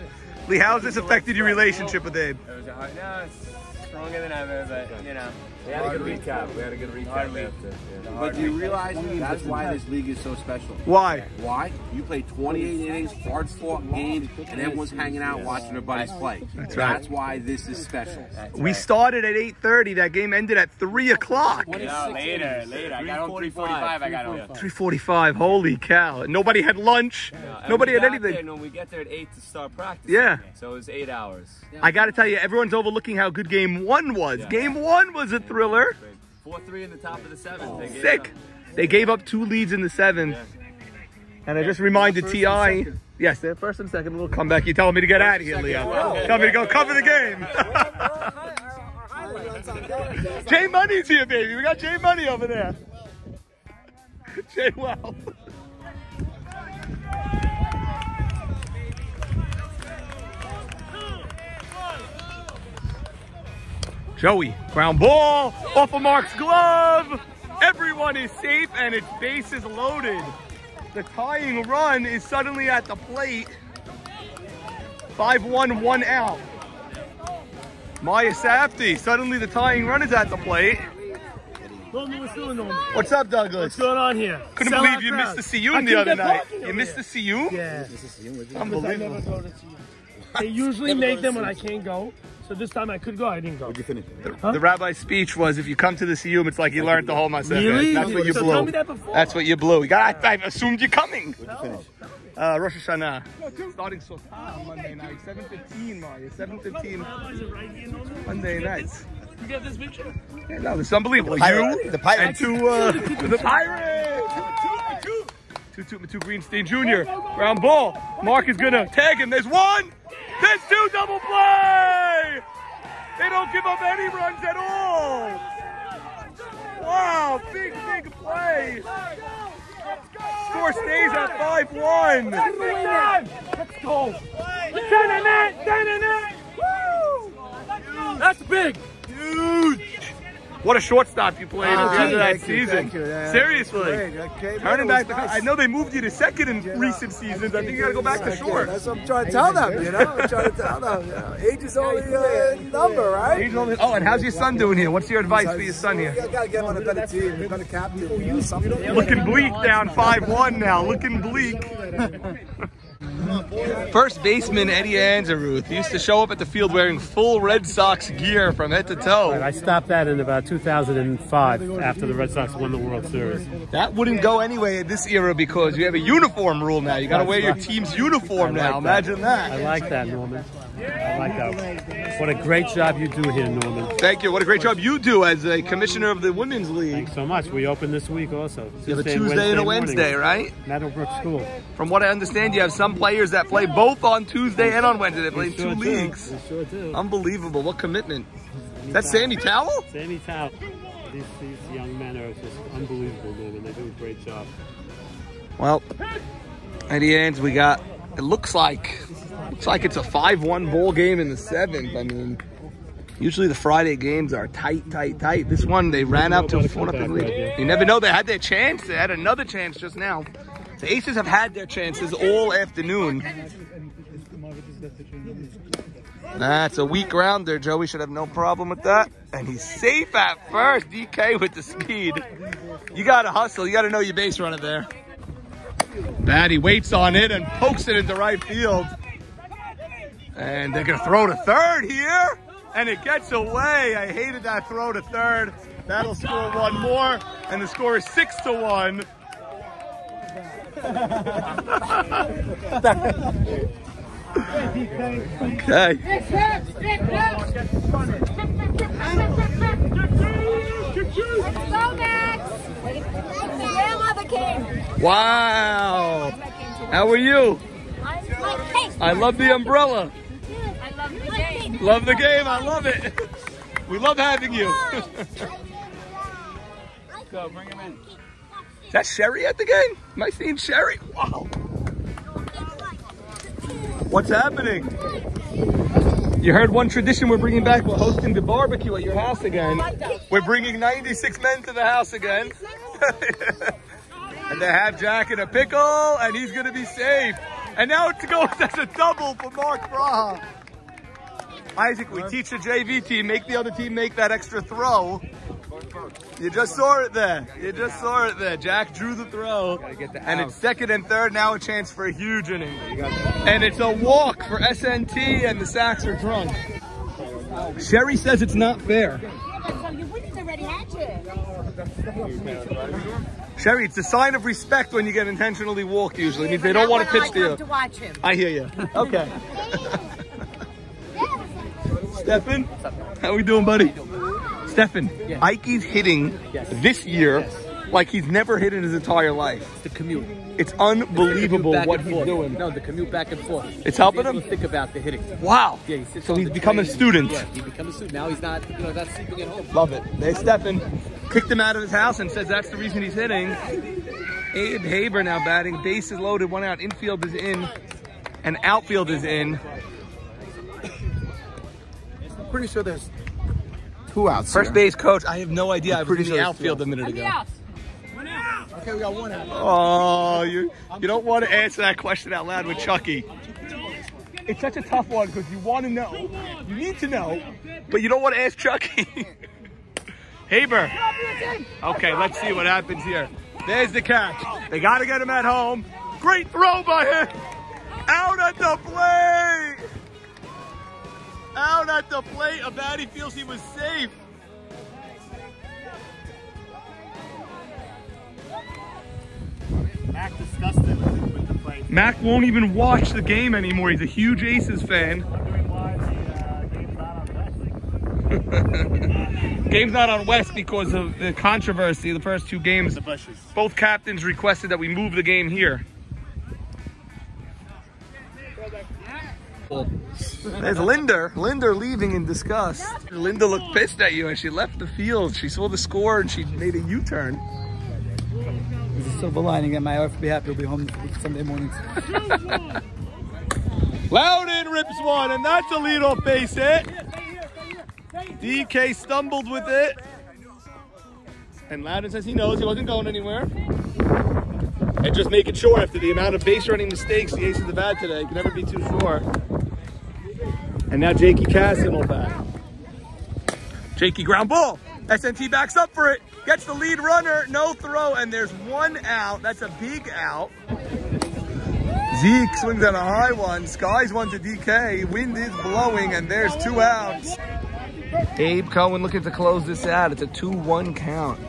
Lee, how has this affected your relationship with Abe? It was a hard. No, it's stronger than ever, but you know. We had a good recap. We had a good recap after. Yeah. But do you realize that's why this league is so special? Why? Why? You play 28 innings, hard-fought games, and everyone's hanging out watching their buddies play. That's right. That's why this is special. We started at 8:30. That game ended at 3 o'clock. No, later. I got home 3:45. I got home. 3:45. Holy cow! Nobody had lunch. Nobody had anything. When we get there at 8 to start practice. Yeah. So it was 8 hours. I got to tell you, everyone's overlooking how good Game 1 was. Yeah. Game 1 was a thriller. 4-3 in the top of the 7th. Sick. They gave up 2 leads in the 7th. Yeah. And I just reminded T.I. Yes, they're first and second. A little comeback. You're telling me to get out of here, Leo. Tell me to go cover the game. Jay Money's here, baby. We got Jay Money over there. Jay well. Joey, ground ball off of Mark's glove. Everyone is safe and its base is loaded. The tying run is suddenly at the plate. 5-1, 1 out. Maya Safdie, suddenly the tying run is at the plate. What's up, Douglas? What's going on here? Couldn't believe you missed the CU the other night. You missed the CU? Yeah. Unbelievable. They usually make them when I can't go. So this time I could go, I didn't go. What'd you finish? The rabbi's speech was, if you come to the CU, it's like you learned the whole Masechet. Really? That's what you So blew. tell me that before. That's what you blew. I assumed you're coming. What'd you finish? Rosh Hashanah. Starting Sotah on Monday night. 7:15, Mario. 7:15 Monday nights. You get this picture? Yeah, no, this is unbelievable. The Pirates. And the Pirates. Two Greenstein Jr. Ground ball. Mark is gonna tag him. There's one. There's two. Double play. They don't give up any runs at all. Wow, big play. Score stays at 5-1. Let's go. 10-9. Woo! That's big. Huge. What a shortstop you played at the end of that season. Seriously. Turning back I know they moved you to second in recent seasons. I think you got to go back to short. That's what I'm trying to tell them, you know? I'm trying to tell them. You know? Age is only a number, right? Oh, and how's your son doing here? What's your advice for your son here? You got to get him on a better team, a better captain. You know, something. Looking bleak down 5-1 now. Looking bleak. First baseman Eddie Anzaruth used to show up at the field wearing full Red Sox gear from head to toe. I stopped that in about 2005 after the Red Sox won the World Series. That wouldn't go anyway in this era because you have a uniform rule now. You got to wear your team's uniform now. Imagine that. I like that, Norman. I like that. What a great job you do here, Norman. Thank you. What a great job you do as a commissioner of the Women's League. Thanks so much. We open this week also. You have a Tuesday and a Wednesday, right? Meadowbrook School. From what I understand, you have some players that play both on Tuesday and on Wednesday. They play in two leagues. We sure do. Unbelievable. What commitment. That's Sandy Towell? Sandy Towell. These young men are just unbelievable, Norman. They do a great job. Well, Eddie Ans, we got, it looks like it's a 5-1 bowl game in the 7th. I mean, usually the Friday games are tight. This one, they ran out to a 4-0 lead. You never know. They had their chance. They had another chance just now. The Aces have had their chances all afternoon. That's a weak rounder. Joey should have no problem with that. And he's safe at first. DK with the speed. You got to hustle. You got to know your base runner there. Batty waits on it and pokes it into right field. And they're going to throw to third here. And it gets away. I hated that throw to third. That'll score one more. And the score is 6-1. Okay. Let's go, Max. Grandmother came. Wow. How are you? I love the umbrella. I love the game. Love the game. I love it. We love having you. Go, bring him in. Is that Sherry at the game? Am I seeing Sherry? Wow. What's happening? You heard one tradition we're bringing back. We're hosting the barbecue at your house again. We're bringing 96 men to the house again. And they have Jack in a pickle, and he's going to be safe. And now it goes as a double for Mark Braha. Isaac, we teach the JV team, make the other team make that extra throw. You just saw it there. You just saw it there. Jack drew the throw. And it's second and third. Now a chance for a huge inning. And it's a walk for SNT, and the Sacks are drunk. Sherry says it's not fair. Sherry, it's a sign of respect when you get intentionally walked usually. It means they don't want to pitch to you. To watch him. I hear you. Okay. Stefan, how we doing, buddy? Stefan, Ikey's hitting this year like he's never hit in his entire life. The commute. It's unbelievable what he's doing. No, the commute back and forth. It's helping him? Think about the hitting. Wow. Yeah, so he's become a student. Yeah, he become a student. Now he's not sleeping at home. Love it. There's Stefan. Kicked him out of his house and says that's the reason he's hitting. Abe Haber now batting. Base is loaded, 1 out. Infield is in, and outfield is in. I'm pretty sure there's 2 outs. First here. base coach, I have no idea. I was in sure the it's outfield a minute ago. Okay, we got 1 out. Oh, you don't want to answer that question out loud with Chucky. It's such a tough one because you want to know. You need to know, but you don't want to ask Chucky. Haber. Okay, let's see what happens here. There's the catch. They got to get him at home. Great throw by him. Out at the plate. Out at the plate. Abadi feels he was safe. Mac disgusted with the play. Mac won't even watch the game anymore. He's a huge Aces fan. Game's not on West because of the controversy of the first 2 games. Both captains requested that we move the game here. There's Linder leaving in disgust. Linda looked pissed at you as she left the field. She saw the score and she made a U-turn. There's a silver lining, and my wife will be happy. We'll be home Sunday mornings. Loudon rips one, and that's a leadoff base hit. DK stumbled with it. And Loudon says he knows he wasn't going anywhere. And just making sure after the amount of base running mistakes the Aces have had today, you can never be too sure. And now Jakey Casson will bat. Jakey ground ball. SNT backs up for it. Gets the lead runner, no throw, and there's 1 out. That's a big out. Zeke swings at a high one. Skies one to DK. Wind is blowing, and there's 2 outs. Abe Cohen looking to close this out. It's a 2-1 count.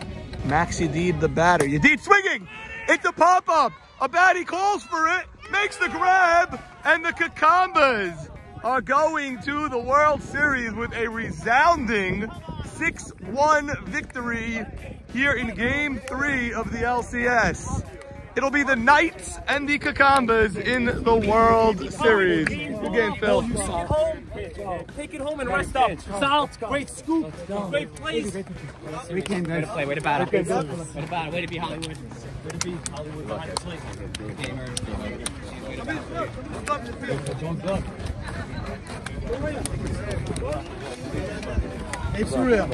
Max Yedid the batter. Yedid swinging. It's a pop-up. Abadi calls for it, makes the grab, and the Kekambas are going to the World Series with a resounding 6-1 victory here in Game 3 of the LCS. It'll be the Knights and the Kekambas in the World Series. Good game, Phil. Take it home and rest up. Sal, great scoop, great plays. We came good to play. Way to battle. Way to battle. Way to be Hollywood. Way to be Hollywood behind the plate. Hey, Surya.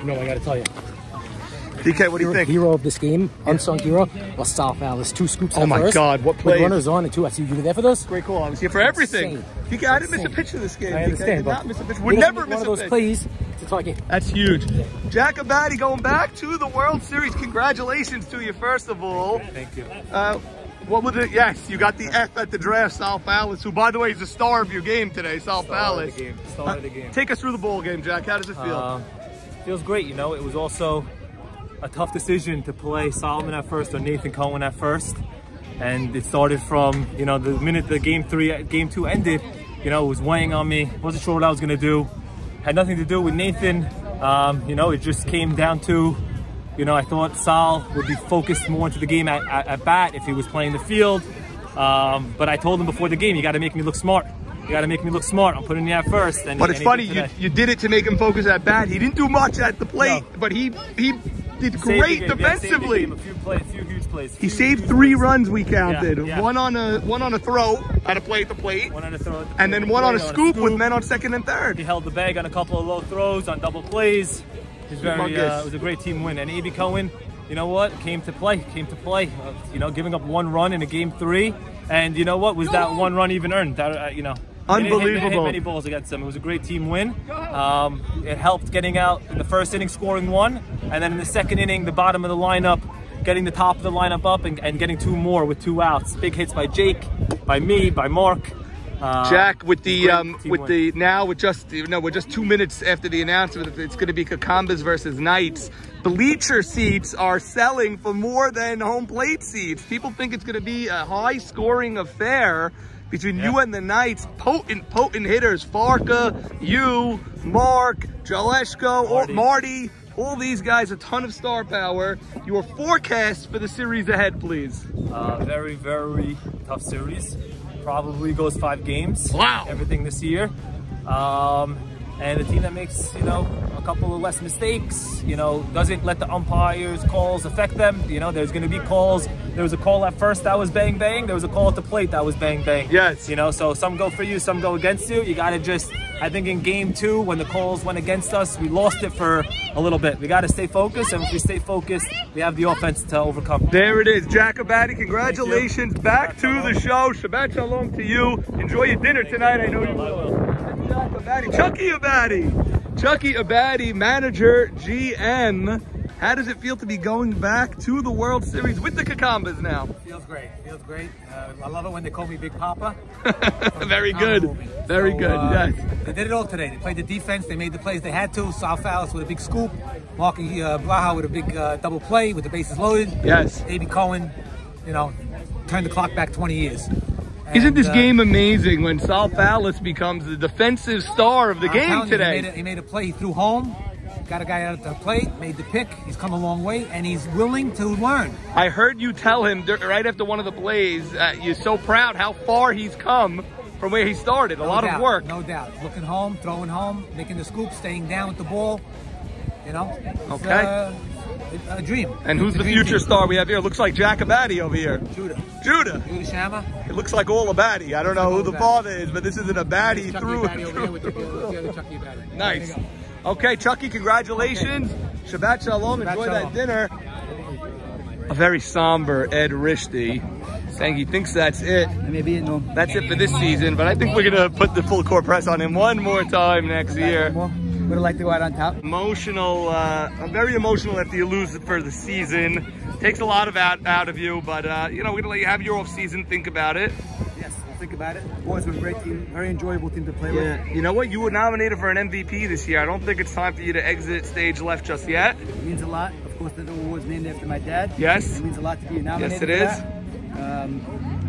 No, I gotta tell you. DK, what do you think? Hero of this game, unsung hero, was Sal Fallis. 2 scoops. Oh my God, what play? With runners on and 2 outs. You were there for those? Great call. I was here for everything. DK, I didn't miss a pitch in this game. I understand, DK, did not miss a pitch. Would never miss a pitch. One of those plays to target. That's huge. Jack Abadi going back to the World Series. Congratulations to you, first of all. Thank you. What was it? Yes, you got the F at the draft, Sal Fallis, who, by the way, is the star of your game today, Sal Fallis. Star of the game. Take us through the ball game, Jack. How does it feel? Feels great, you know. It was also a tough decision to play Solomon at first or Nathan Cohen at first. And it started from, you know, the minute the game 2 ended, you know, it was weighing on me. Wasn't sure what I was going to do. Had nothing to do with Nathan. You know, it just came down to, you know, I thought Sal would be focused more into the game at bat if he was playing the field. But I told him before the game, you got to make me look smart. You got to make me look smart. I'm putting you at first. But it's funny, you did it to make him focus at bat. He didn't do much at the plate, but he did great defensively. A few huge plays. He saved 3 runs, we counted. Yeah. One on a throw at a play at the plate. One on a throw. And then one on a scoop with men on second and third. He held the bag on a couple of low throws, on double plays. It was a great team win. And A.B. Cohen, you know what, came to play. You know, giving up 1 run in a game 3. And you know what, was that 1 run even earned? That, you know. Unbelievable. Hit many balls against them. It was a great team win. It helped getting out in the first inning, scoring 1. And then in the second inning, the bottom of the lineup, getting the top of the lineup up and getting 2 more with 2 outs. Big hits by Jake, by me, by Mark. Jack, with just 2 minutes after the announcement, it's going to be Kekambas versus Knights. Bleacher seats are selling for more than home plate seats. People think it's going to be a high-scoring affair between you and the Knights. Potent hitters. Farka, you, Mark, Jalesko, Marty. All these guys, a ton of star power. Your forecast for the series ahead, please. Very, very tough series. Probably goes 5 games. Wow. Everything this year. and the team that makes, you know, a couple of less mistakes, you know, doesn't let the umpires' calls affect them. You know, there's going to be calls. There was a call at first that was bang bang. There was a call at the plate that was bang bang. Yes. You know, so some go for you, some go against you. You got to just, I think in game 2, when the calls went against us, we lost it for a little bit. We got to stay focused, and if we stay focused, we have the offense to overcome. There it is, Jack Abadi. Congratulations. Back to the show. Shabbat shalom to you. Enjoy your dinner tonight. I know you will. Jack Abadi. Chucky Abadi, manager, GM. How does it feel to be going back to the World Series with the Kekambas now? Feels great. Feels great. I love it when they call me Big Papa. Very good. Very good. Yes. They did it all today. They played the defense. They made the plays they had to. Sal Fallis with a big scoop. Marky Blaha with a big double play with the bases loaded. Yes. A.B. Cohen, you know, turned the clock back 20 years. Isn't this game amazing when Sal Fallis becomes the defensive star of the game today? He made a play. He threw home. Got a guy out at the plate, made the pick. He's come a long way, and he's willing to learn. I heard you tell him right after one of the plays, you're so proud how far he's come from where he started. A lot of work. No doubt. Looking home, throwing home, making the scoop, staying down with the ball. You know? Okay. A dream. And who's the future star we have here? Looks like Jack Abadi over here. Judah Shama. It looks like all Abadi. I don't know who the father is, but this is an Abadi through and through. Nice. Okay, Chucky, congratulations. Shabbat shalom. Enjoy that dinner. A very somber Ed Rishti saying he thinks that's it. Maybe no. That's it for this season, but I think we're going to put the full court press on him one more time next year. Would have liked to go out on top. Emotional. I'm very emotional after you lose it for the season. Takes a lot of out of you, but you know, we're going to let you have your off season. Think about it. Yes, I'll think about it. Boys were a great team, very enjoyable team to play with. You know what? You were nominated for an MVP this year. I don't think it's time for you to exit stage left just yet. It means a lot. Of course, the award's named after my dad. Yes. It means a lot to be nominated. Yes, it is.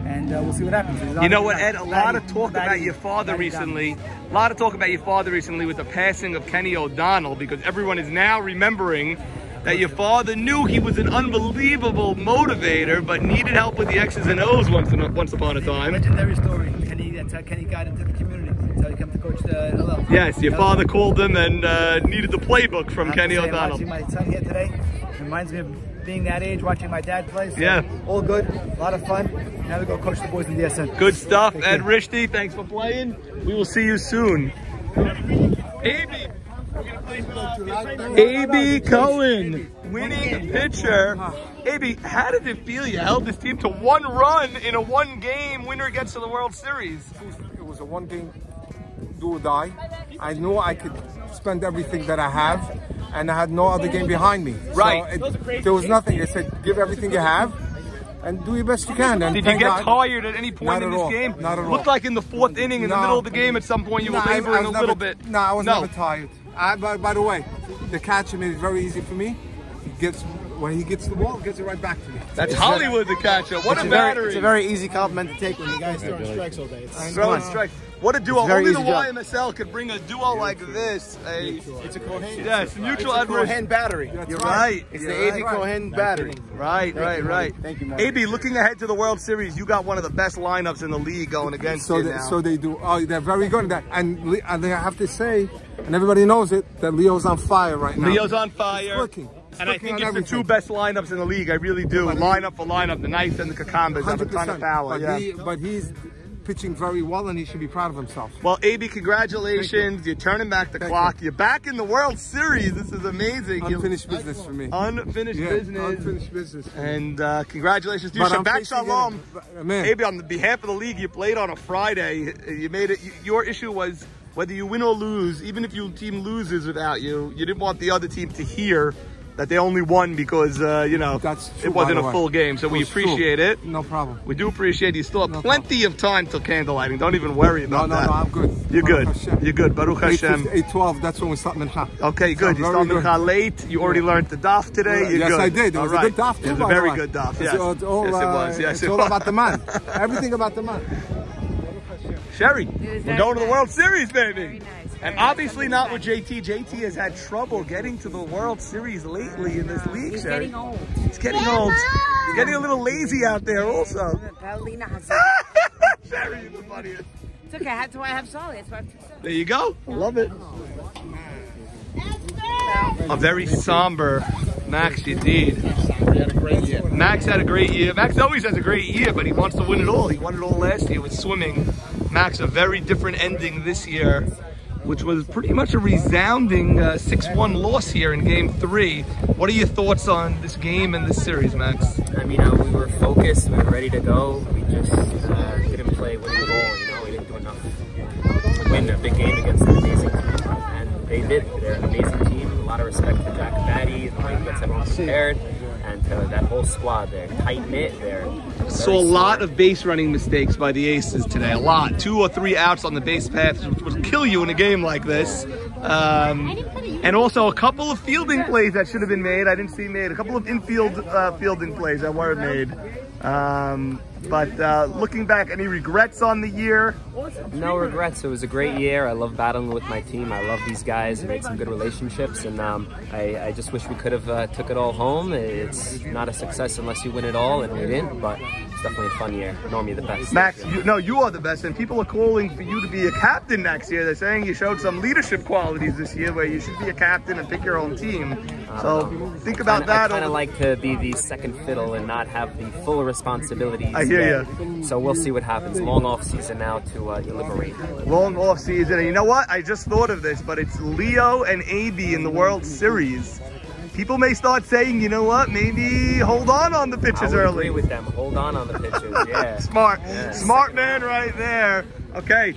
And we'll see what happens. You know what, Ed? A lot of talk about your father recently. A lot of talk about your father recently with the passing of Kenny O'Donnell, because everyone is now remembering that your father knew he was an unbelievable motivator, but needed help with the X's and O's once upon a time. Legendary story. That's how Kenny got into the community. That's how he came to coach the LL. Yes, your father called him and needed the playbook from Kenny O'Donnell. Watching my son here today reminds me of being that age, watching my dad play. So yeah. All good, a lot of fun. Now we go coach the boys in DSN. Good stuff, Ed Rishti. Thanks for playing. We will see you soon. A.B. Cohen, winning pitcher. A.B., how did it feel? You held this team to one run in a one-game winner gets to the World Series. It was a one-game do or die. I knew I could spend everything that I have, and I had no other game behind me. Right. So there was nothing. I said, give everything you have and do your best you can. And did you get tired at any point in this game? Not at all. Looked like in the fourth inning, in the middle of the game, at some point you were laboring a little bit. No, I was never tired. By the way, the catcher made it very easy for me. When he gets the ball, gets it right back to me. That's Hollywood, the catcher. What a battery. It's a very easy compliment to take when you guys throw strikes all day. Throwing strikes. What a duo. Only the YMSL could bring a duo like this. It's a Cohen. Yes, mutual admiration. Cohen battery. You're right. It's the A.B. Cohen battery. Right. Thank you, Mark. A.B., looking ahead to the World Series, you got one of the best lineups in the league going against you now. So they do. Oh, they're very good at that. And I have to say, and everybody knows it, that Leo's on fire right now. Leo's on fire. It's working. And I think it's the two best lineups in the league. I really do. Lineup for lineup, the Knights and the Kekambas have a ton of power. But he's pitching very well, and he should be proud of himself. Well, A.B., congratulations. You're turning back the clock. You're back in the World Series. This is amazing. Unfinished business for me. Unfinished business. Unfinished business. And congratulations to you. Shabbat shalom. A.B., on behalf of the league, you played on a Friday. You made it. Your issue was whether you win or lose, even if your team loses without you, you didn't want the other team to hear that they only won because, you know, it wasn't a full game. So we appreciate it. No problem. We do appreciate it. You still have plenty of time till candlelighting. Don't even worry about that. No, I'm good. You're good. You're good. Baruch Hashem. 8:12, that's when we start Mincha. Okay, good. You start Mincha late. You already learned the daf today. You're yes, good. I did. It was a good daf too. It was a very good daf. Yes, yes it was. Yes, it's all about the man. Everything about the man. Sherry, we're going to the World Series, baby. And obviously not with JT. JT has had trouble getting to the World Series lately in this league, Sherry. He's getting old. He's getting old. He's getting a little lazy out there also. Sherry is the funniest. It's okay. That's why I have Solly. That's why I have two sons. There you go. I love it. A very somber Max Yadid. Max had a great year. Max always has a great year, but he wants to win it all. He won it all last year with swimming. Max, a very different ending this year, which was pretty much a resounding 6-1 loss here in game 3. What are your thoughts on this game and this series, Max? I mean, we were focused, we were ready to go. We just didn't play winning the ball, you know, we didn't do enough to win a big game against an amazing team. And they did. They're an amazing team. A lot of respect for Jack Batty, the way he gets everyone prepared. And that whole squad, they're tight-knit, they're saw a lot of base running mistakes by the Aces today, a lot. 2 or 3 outs on the base path, which would kill you in a game like this. And also a couple of fielding plays that should have been made, I didn't see made. A couple of infield fielding plays that weren't made. But looking back, any regrets on the year? No regrets. It was a great year. I love battling with my team. I love these guys. We made some good relationships, and I just wish we could have took it all home. It's not a success unless you win it all, and we didn't, but it's definitely a fun year. Normally the best. Max, you are the best, and people are calling for you to be a captain next year. They're saying you showed some leadership qualities this year where you should be a captain and pick your own team. So think about that. I kind of like to be the second fiddle and not have the full responsibilities. I hear you. So we'll see what happens. Long off season now to liberate. Long off season. And you know what? I just thought of this, but it's Leo and AB in the World Series. People may start saying, you know what? Maybe hold on the pitches early. I agree with them. Hold on the pitches. Yeah. Smart. Yes. Smart man right there. Okay.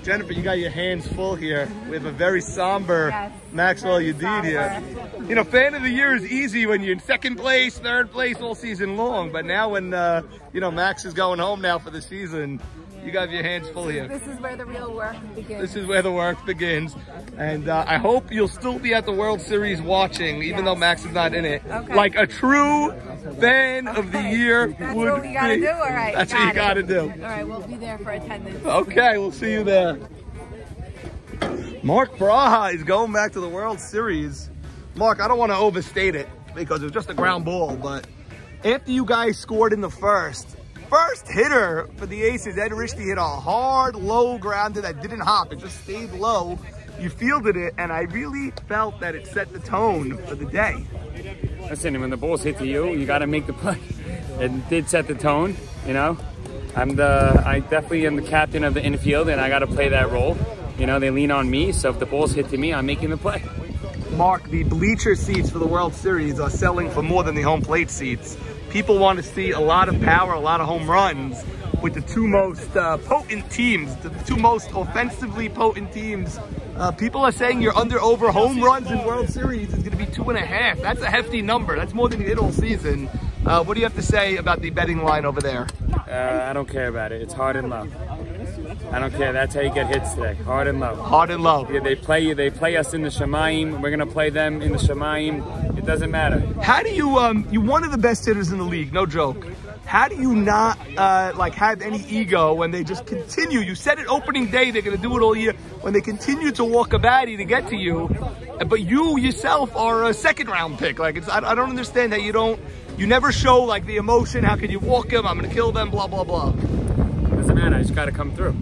Jennifer, you got your hands full here. We have a very somber Maxwell Yadid here. You know, fan of the year is easy when you're in second place, third place all season long. But now when, you know, Max is going home now for the season, you got your hands full here. This is where the real work begins. This is where the work begins. And I hope you'll still be at the World Series watching, even though Max is not in it. Okay. Like a true fan of the year would be. That's what we gotta do? All right. That's what you gotta do. All right, we'll be there for attendance. Okay, we'll see you there. Mark Braha is going back to the World Series. Mark, I don't want to overstate it because it was just a ground ball, but after you guys scored in the first hitter for the Aces, Ed Rishti hit a hard, low grounder that didn't hop. It just stayed low. You fielded it, and I really felt that it set the tone for the day. Listen, when the balls hit to you, you got to make the play. It did set the tone, you know. I definitely am the captain of the infield, and I got to play that role. You know, they lean on me, so if the balls hit to me, I'm making the play. Mark, the bleacher seats for the World Series are selling for more than the home plate seats. People want to see a lot of power, a lot of home runs with the 2 most potent teams, the 2 most offensively potent teams. People are saying your over home runs in World Series is going to be 2.5. That's a hefty number. That's more than you hit all season. What do you have to say about the betting line over there? I don't care about it. It's hard and low. I don't care. That's how you get hits today. Hard and low. Hard and low. Yeah, they play us in the Shemaim. We're gonna play them in the Shemaim. It doesn't matter. How do you you're one of the best hitters in the league, no joke. How do you not like have any ego when they just continue? You said it opening day they're gonna do it all year. When they continue to walk a baddie to get to you, but you yourself are a 2nd round pick. Like I don't understand how you never show like the emotion. How can you walk them? I'm gonna kill them. Blah blah blah. Doesn't matter. I just gotta come through.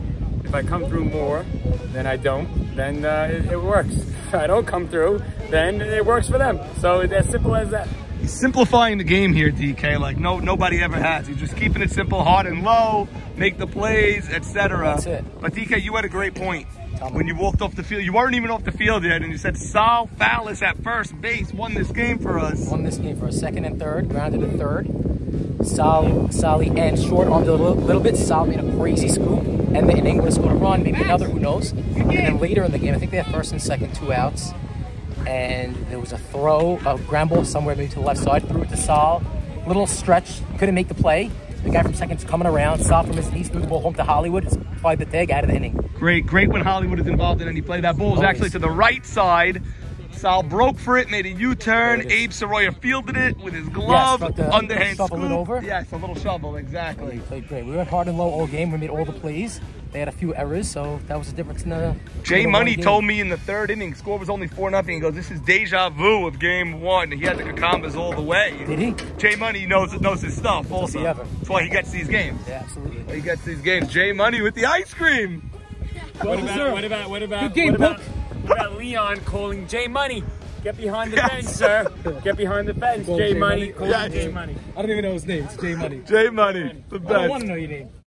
If I come through more than I don't, then it works. If I don't come through, then it works for them. So it's as simple as that. He's simplifying the game here, DK, like nobody ever has. He's just keeping it simple, hard and low, make the plays, etc. That's it. But DK, you had a great point. When you walked off the field, you weren't even off the field yet, and you said Sal Fallis at first base won this game for us. Won this game for us, 2nd and 3rd, grounded in 3rd. Sally and short armed a little bit. Sal made a crazy scoop, and the inning was going to run, maybe another, who knows. And then later in the game, I think they had 1st and 2nd, 2 outs, and there was a throw, a ground ball somewhere maybe to the left side, threw it to Sal, little stretch, couldn't make the play. The guy from second's coming around, Sal from his knees, threw the ball home to Hollywood, applied the tag out of the inning. Great when Hollywood is involved in any play. That ball was actually to the right side. Sal broke for it, made a U-turn. Abe Soroya fielded it with his glove, underhand scoop. It over. Yes, a little shovel, exactly. He played great. We went hard and low all game. We made all the plays. They had a few errors, so that was the difference in the Jay Money told me in the 3rd inning, score was only 4-0. He goes, this is deja vu of game 1. He had the Kekambas all the way. Did he? Jay Money knows his stuff also. That's why he gets these games. Yeah, absolutely. He gets these games. Jay Money with the ice cream. What about good game, We got Leon calling J Money. Get behind the fence, sir. Get behind the fence, J Money. Calling J Money. I don't even know his name. It's J Money. J Money, the best. I don't want to know your name.